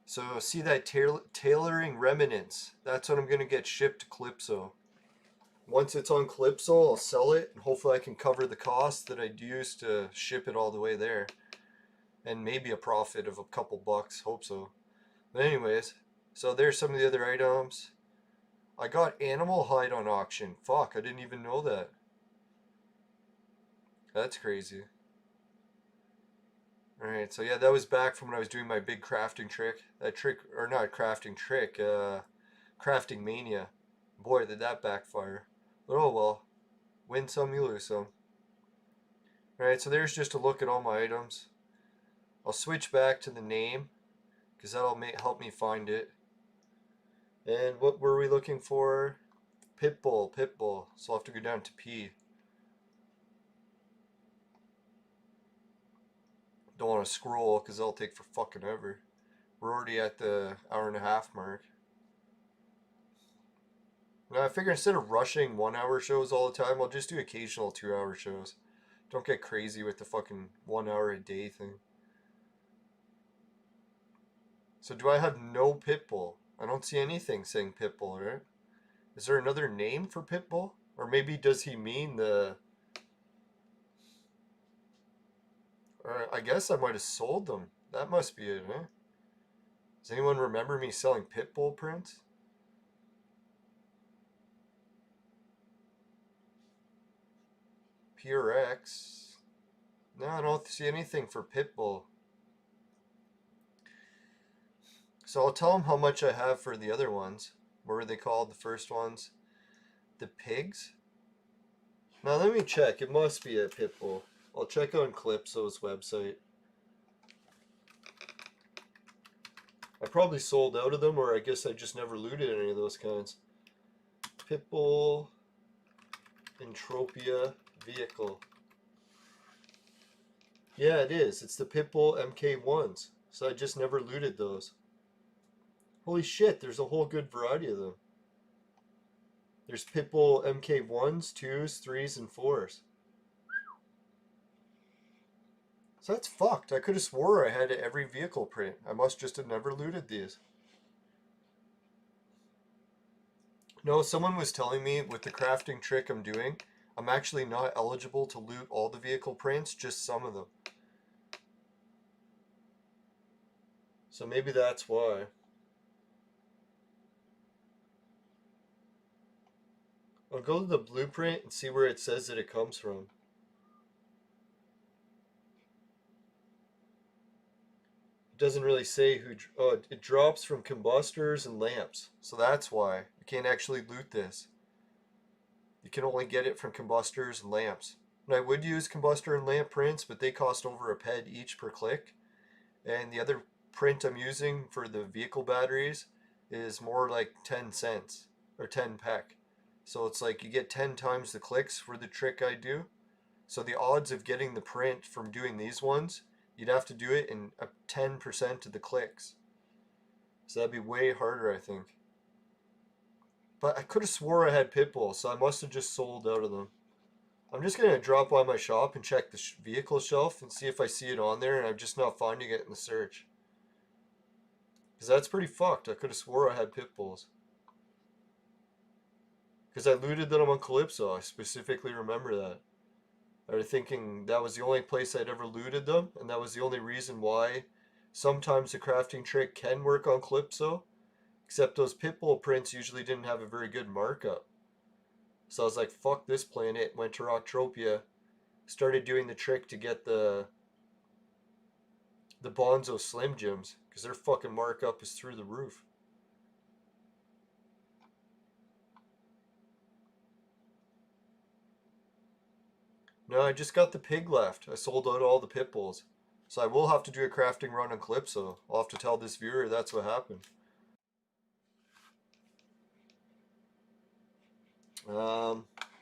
So see that tailoring remnants, that's what I'm going to get shipped to Calypso. Once it's on Calypso, I'll sell it, and hopefully I can cover the cost that I'd use to ship it all the way there. And maybe a profit of a couple bucks, hope so. But anyways, so there's some of the other items. I got animal hide on auction. Fuck, I didn't even know that. That's crazy. Alright, so yeah, that was back from when I was doing my big crafting trick. That trick, or not crafting trick, crafting mania. Boy, did that backfire. But oh well. Win some, you lose some. Alright, so there's just a look at all my items. I'll switch back to the name, because that'll help me find it. And what were we looking for? Pitbull, Pitbull. So I'll have to go down to P. Don't want to scroll because that'll take for fucking ever. We're already at the hour-and-a-half mark. Now I figure instead of rushing 1-hour shows all the time, I'll just do occasional 2-hour shows. Don't get crazy with the fucking 1 hour a day thing. So do I have no Pitbull? I don't see anything saying Pitbull, right? Is there another name for Pitbull? Or maybe does he mean the... Or I guess I might have sold them. That must be it, eh? Does anyone remember me selling Pitbull prints? PRX. No, I don't see anything for Pitbull. So I'll tell them how much I have for the other ones. What were they called, the first ones? The pigs? Now let me check. It must be a Pitbull. I'll check on Calypso's website. I probably sold out of them, or I guess I just never looted any of those kinds. Pitbull Entropia vehicle. Yeah, it is. It's the Pitbull MK1s. So I just never looted those. Holy shit, there's a whole good variety of them. There's Pitbull MK1s, 2s, 3s, and 4s. So that's fucked. I could have swore I had every vehicle print. I must just have never looted these. No, someone was telling me with the crafting trick I'm doing, I'm actually not eligible to loot all the vehicle prints, just some of them. So maybe that's why. I'll go to the blueprint and see where it says that it comes from. It doesn't really say who... Oh, it drops from combustors and lamps. So that's why. You can't actually loot this. You can only get it from combustors and lamps. And I would use combustor and lamp prints, but they cost over a ped each per click. And the other print I'm using for the vehicle batteries is more like 10 cents. Or 10 pec. So it's like you get 10 times the clicks for the trick I do. So the odds of getting the print from doing these ones, you'd have to do it in 10% of the clicks. So that'd be way harder, I think. But I could have swore I had Pitbull, so I must have just sold out of them. I'm just going to drop by my shop and check the vehicle shelf and see if I see it on there, and I'm just not finding it in the search. Because that's pretty fucked. I could have swore I had Pitbulls. Because I looted them on Calypso. I specifically remember that. I was thinking that was the only place I'd ever looted them, and that was the only reason why sometimes the crafting trick can work on Calypso, except those Pitbull prints usually didn't have a very good markup. So I was like, fuck this planet, went to Rocktropia, started doing the trick to get the Bonzo Slim Jims, because their fucking markup is through the roof. No, I just got the pig left. I sold out all the pit bulls. So I will have to do a crafting run on Calypso. I'll have to tell this viewer that's what happened.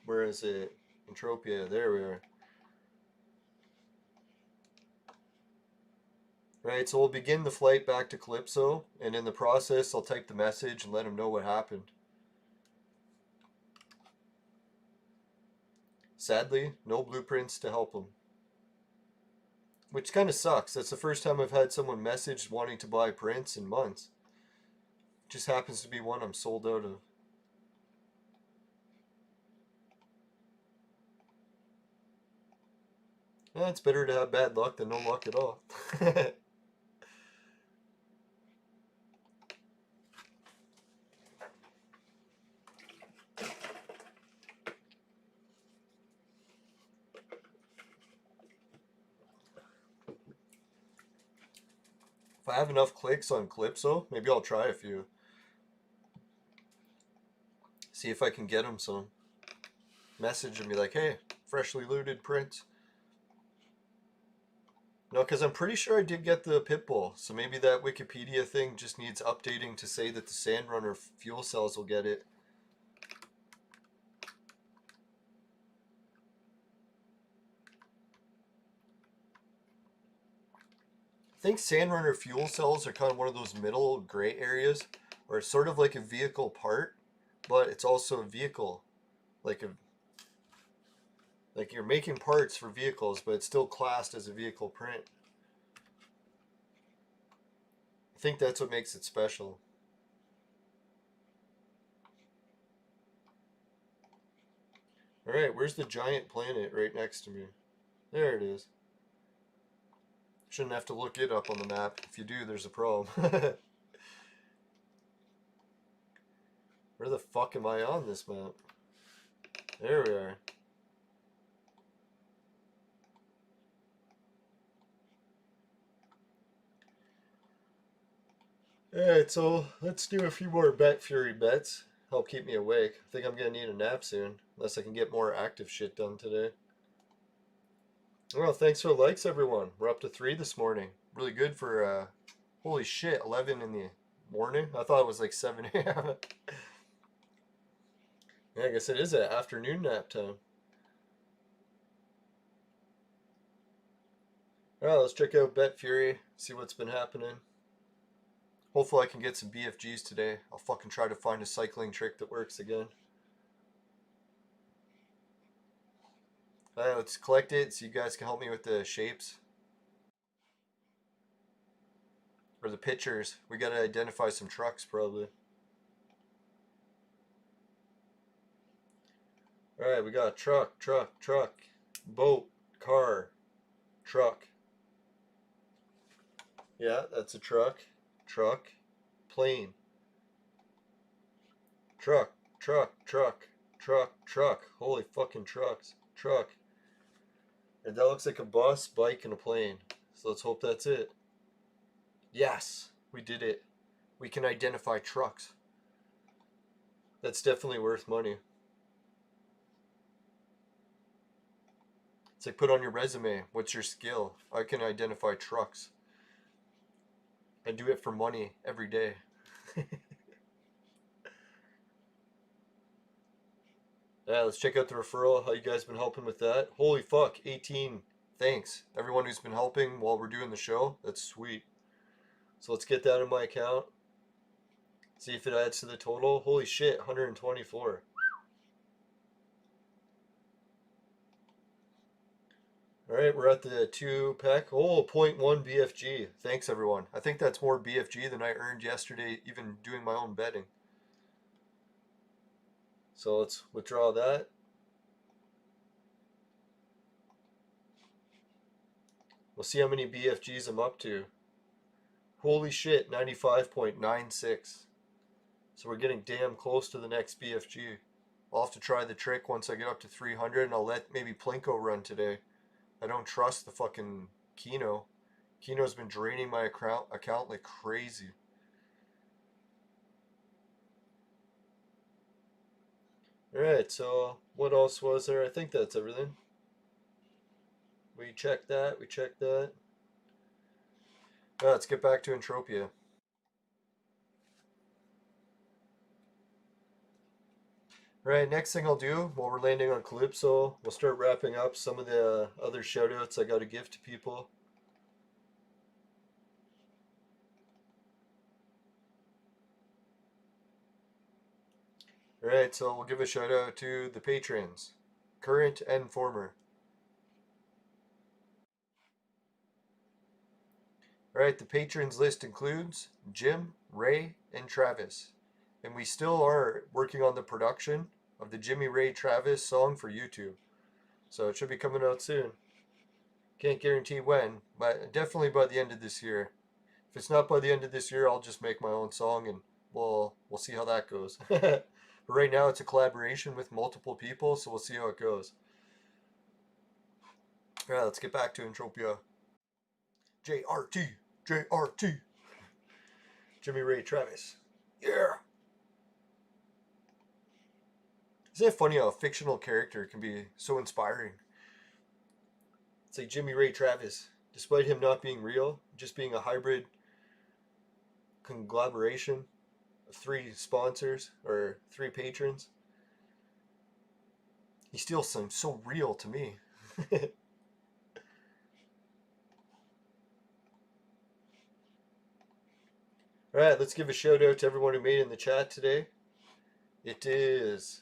Where is it? Entropia, there we are. Right, so we'll begin the flight back to Calypso, and in the process I'll type the message and let him know what happened. Sadly, no blueprints to help him. Which kind of sucks. That's the first time I've had someone message wanting to buy prints in months. Just happens to be one I'm sold out of. Yeah, it's better to have bad luck than no luck at all. If I have enough clicks on Calypso, maybe I'll try a few. See if I can get him some. Message and be like, hey, freshly looted prints. No, because I'm pretty sure I did get the Pitbull, so maybe that Wikipedia thing just needs updating to say that the Sandrunner fuel cells will get it. I think Sandrunner fuel cells are kind of one of those middle gray areas, where it's sort of like a vehicle part, but it's also a vehicle, like you're making parts for vehicles, but it's still classed as a vehicle print. I think that's what makes it special. Alright, where's the giant planet right next to me? There it is. Shouldn't have to look it up on the map. If you do, there's a problem. Where the fuck am I on this map? There we are. Alright, so let's do a few more Bet Fury bets. Help keep me awake. I think I'm gonna need a nap soon, unless I can get more active shit done today. Well, thanks for the likes, everyone. We're up to 3 this morning. Really good for, holy shit, 11 in the morning? I thought it was like 7 a.m. Yeah, I guess it is an afternoon nap time. Alright, let's check out Bet Fury, see what's been happening. Hopefully I can get some BFGs today. I'll fucking try to find a cycling trick that works again. Alright, let's collect it so you guys can help me with the shapes. Or the pictures. We gotta identify some trucks probably. Alright, we got truck, boat, car, truck. Yeah, that's a truck. Truck, plane. Truck. Holy fucking trucks. Truck. And that looks like a bus, bike, and a plane. So let's hope that's it. Yes, we did it. We can identify trucks. That's definitely worth money. It's like put on your resume. What's your skill? I can identify trucks. I do it for money every day. Yeah, let's check out the referral. How you guys been helping with that? Holy fuck, 18. Thanks. Everyone who's been helping while we're doing the show. That's sweet. So let's get that in my account. See if it adds to the total. Holy shit, 124. Alright, we're at the 2-pack. Oh, 0.1 BFG. Thanks, everyone. I think that's more BFG than I earned yesterday, even doing my own betting. So let's withdraw that. We'll see how many BFGs I'm up to. Holy shit, 95.96. So we're getting damn close to the next BFG. I'll have to try the trick once I get up to 300, and I'll let maybe Plinko run today. I don't trust the fucking Kino. Kino's been draining my account like crazy. Alright, so what else was there? I think that's everything. We checked that. We checked that. Let's get back to Entropia. Right, next thing I'll do while we're landing on Calypso, we'll start wrapping up some of the other shoutouts I got to give to people. Alright, so we'll give a shout out to the patrons, current and former. Alright, the patrons list includes Jim, Ray, and Travis. And we still are working on the production of the Jimmy Ray Travis song for YouTube. So it should be coming out soon. Can't guarantee when, but definitely by the end of this year. If it's not by the end of this year, I'll just make my own song and we'll see how that goes. But right now it's a collaboration with multiple people, so we'll see how it goes. Alright, let's get back to Entropia. JRT, JRT. Jimmy Ray Travis. Yeah! Isn't it funny how a fictional character can be so inspiring? It's like Jimmy Ray Travis, despite him not being real, just being a hybrid conglomeration of 3 sponsors or 3 patrons, he still seems so real to me. Alright, let's give a shout out to everyone who made it in the chat today. It is...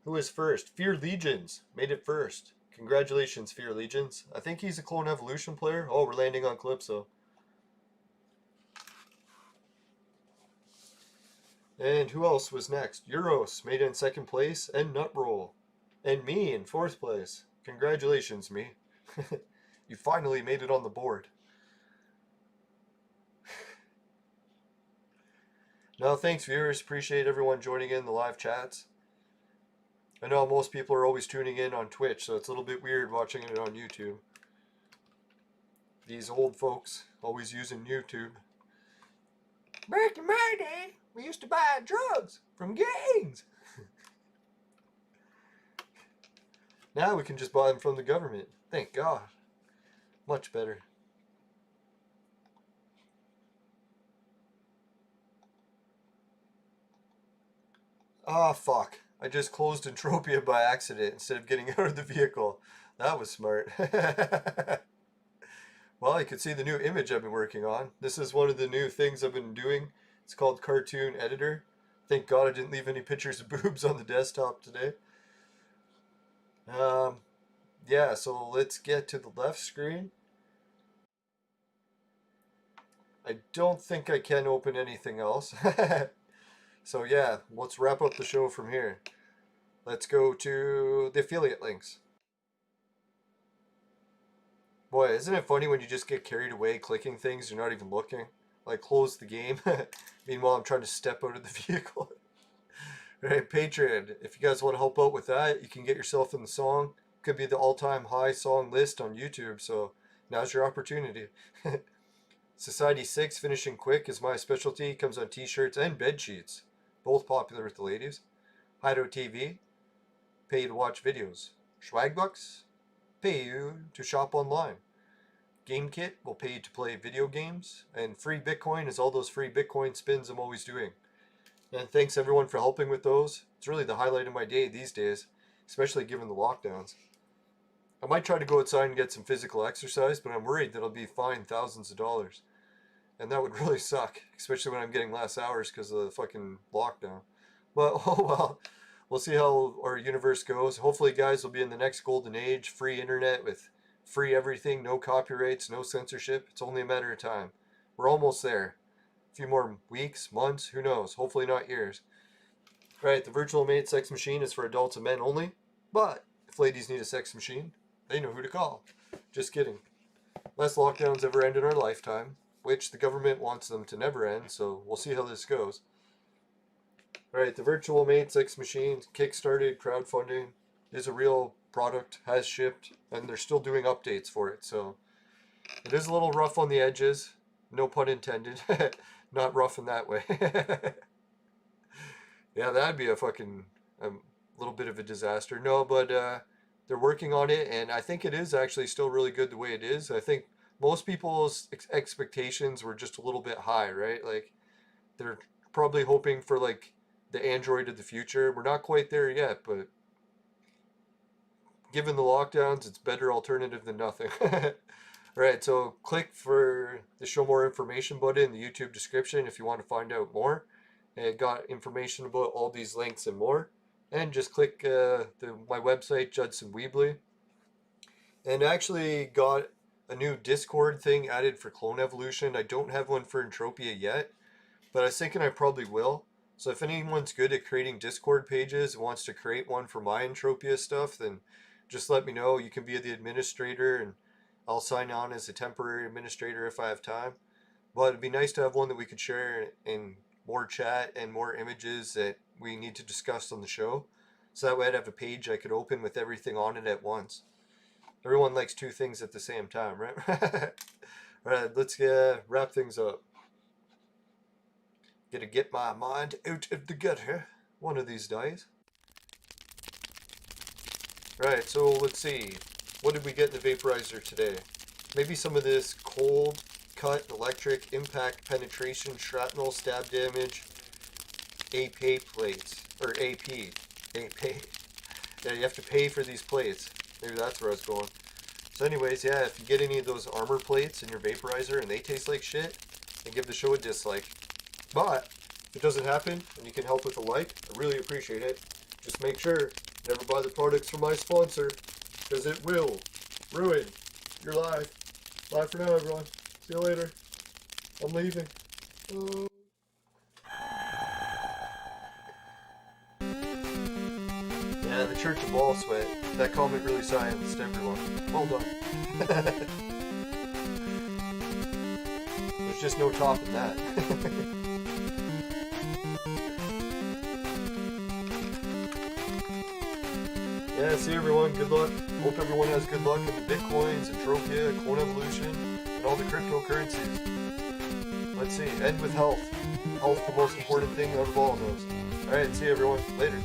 Who is first? Fear Legions made it first. Congratulations, Fear Legions. I think he's a Clone Evolution player. Oh, we're landing on Calypso. And who else was next? Euros made it in 2nd place, and Nutroll. And me in 4th place. Congratulations, me. You finally made it on the board. No, thanks, viewers. Appreciate everyone joining in the live chats. I know most people are always tuning in on Twitch, so it's a little bit weird watching it on YouTube. These old folks always using YouTube. Back in my day, we used to buy drugs from gangs. Now we can just buy them from the government. Thank God. Much better. Ah, fuck. I just closed Entropia by accident instead of getting out of the vehicle. That was smart. Well, you can see the new image I've been working on. This is one of the new things I've been doing. It's called Cartoon Editor. Thank God I didn't leave any pictures of boobs on the desktop today. Yeah, so let's get to the left screen. I don't think I can open anything else. So yeah, let's wrap up the show from here. Let's go to the affiliate links. Boy, isn't it funny when you just get carried away clicking things, you're not even looking? Like, close the game. Meanwhile, I'm trying to step out of the vehicle. Right, Patreon. If you guys want to help out with that, you can get yourself in the song. Could be the all-time high song list on YouTube, so now's your opportunity. Society 6, finishing quick, is my specialty. Comes on t-shirts and bed sheets. Both popular with the ladies. Hideout TV, pay you to watch videos. Swagbucks, pay you to shop online. GameKit will pay you to play video games. And free Bitcoin is all those free Bitcoin spins I'm always doing. And thanks everyone for helping with those. It's really the highlight of my day these days, especially given the lockdowns. I might try to go outside and get some physical exercise, but I'm worried that I'll be fined thousands of dollars. And that would really suck, especially when I'm getting less hours because of the fucking lockdown. But, oh well, we'll see how our universe goes. Hopefully, guys, will be in the next golden age, free internet with free everything, no copyrights, no censorship. It's only a matter of time. We're almost there. A few more weeks, months, who knows? Hopefully not years. Right, the virtual mate sex machine is for adults and men only. But if ladies need a sex machine, they know who to call. Just kidding. Less lockdowns ever end in our lifetime, which the government wants them to never end, so we'll see how this goes. Alright, the virtual mate sex machine, kickstarted, crowdfunding, is a real product, has shipped, and they're still doing updates for it, so it is a little rough on the edges, no pun intended. Not rough in that way. Yeah, that'd be a fucking little bit of a disaster. No, but they're working on it, and I think it is actually still really good the way it is. I think most people's expectations were just a little bit high, right? Like, they're probably hoping for like the Android of the future. We're not quite there yet, but given the lockdowns, it's better alternative than nothing. Alright, so click for the show more information button in the YouTube description if you want to find out more. It got information about all these links and more. And just click my website, Judson Weebly. And I actually got a new Discord thing added for Clone Evolution. I don't have one for Entropia yet, but I was thinking I probably will. So if anyone's good at creating Discord pages and wants to create one for my Entropia stuff, then just let me know. You can be the administrator, and I'll sign on as a temporary administrator if I have time. But it'd be nice to have one that we could share in more chat and more images that we need to discuss on the show. So that way I'd have a page I could open with everything on it at once. Everyone likes two things at the same time, right? Alright, let's wrap things up. Gotta get my mind out of the gutter one of these days. Right, so let's see. What did we get in the vaporizer today? Maybe some of this cold, cut, electric, impact, penetration, shrapnel, stab damage, AP plates. Or AP. AP. Yeah, you have to pay for these plates. Maybe that's where I was going. So anyways, yeah, if you get any of those armor plates in your vaporizer and they taste like shit, then give the show a dislike. But if it doesn't happen and you can help with a like, I really appreciate it. Just make sure never buy the products from my sponsor, because it will ruin your life. Bye for now, everyone. See you later. I'm leaving. Yeah, the Church of Ball Sweat. That comment really silenced everyone. Well done. There's just no topping that. Yeah, see everyone, good luck. Hope everyone has good luck in the Bitcoins, Entropia, Clone Evolution, and all the cryptocurrencies. Let's see, end with health. Health, the most important thing out of all of those. Alright, see everyone. Later.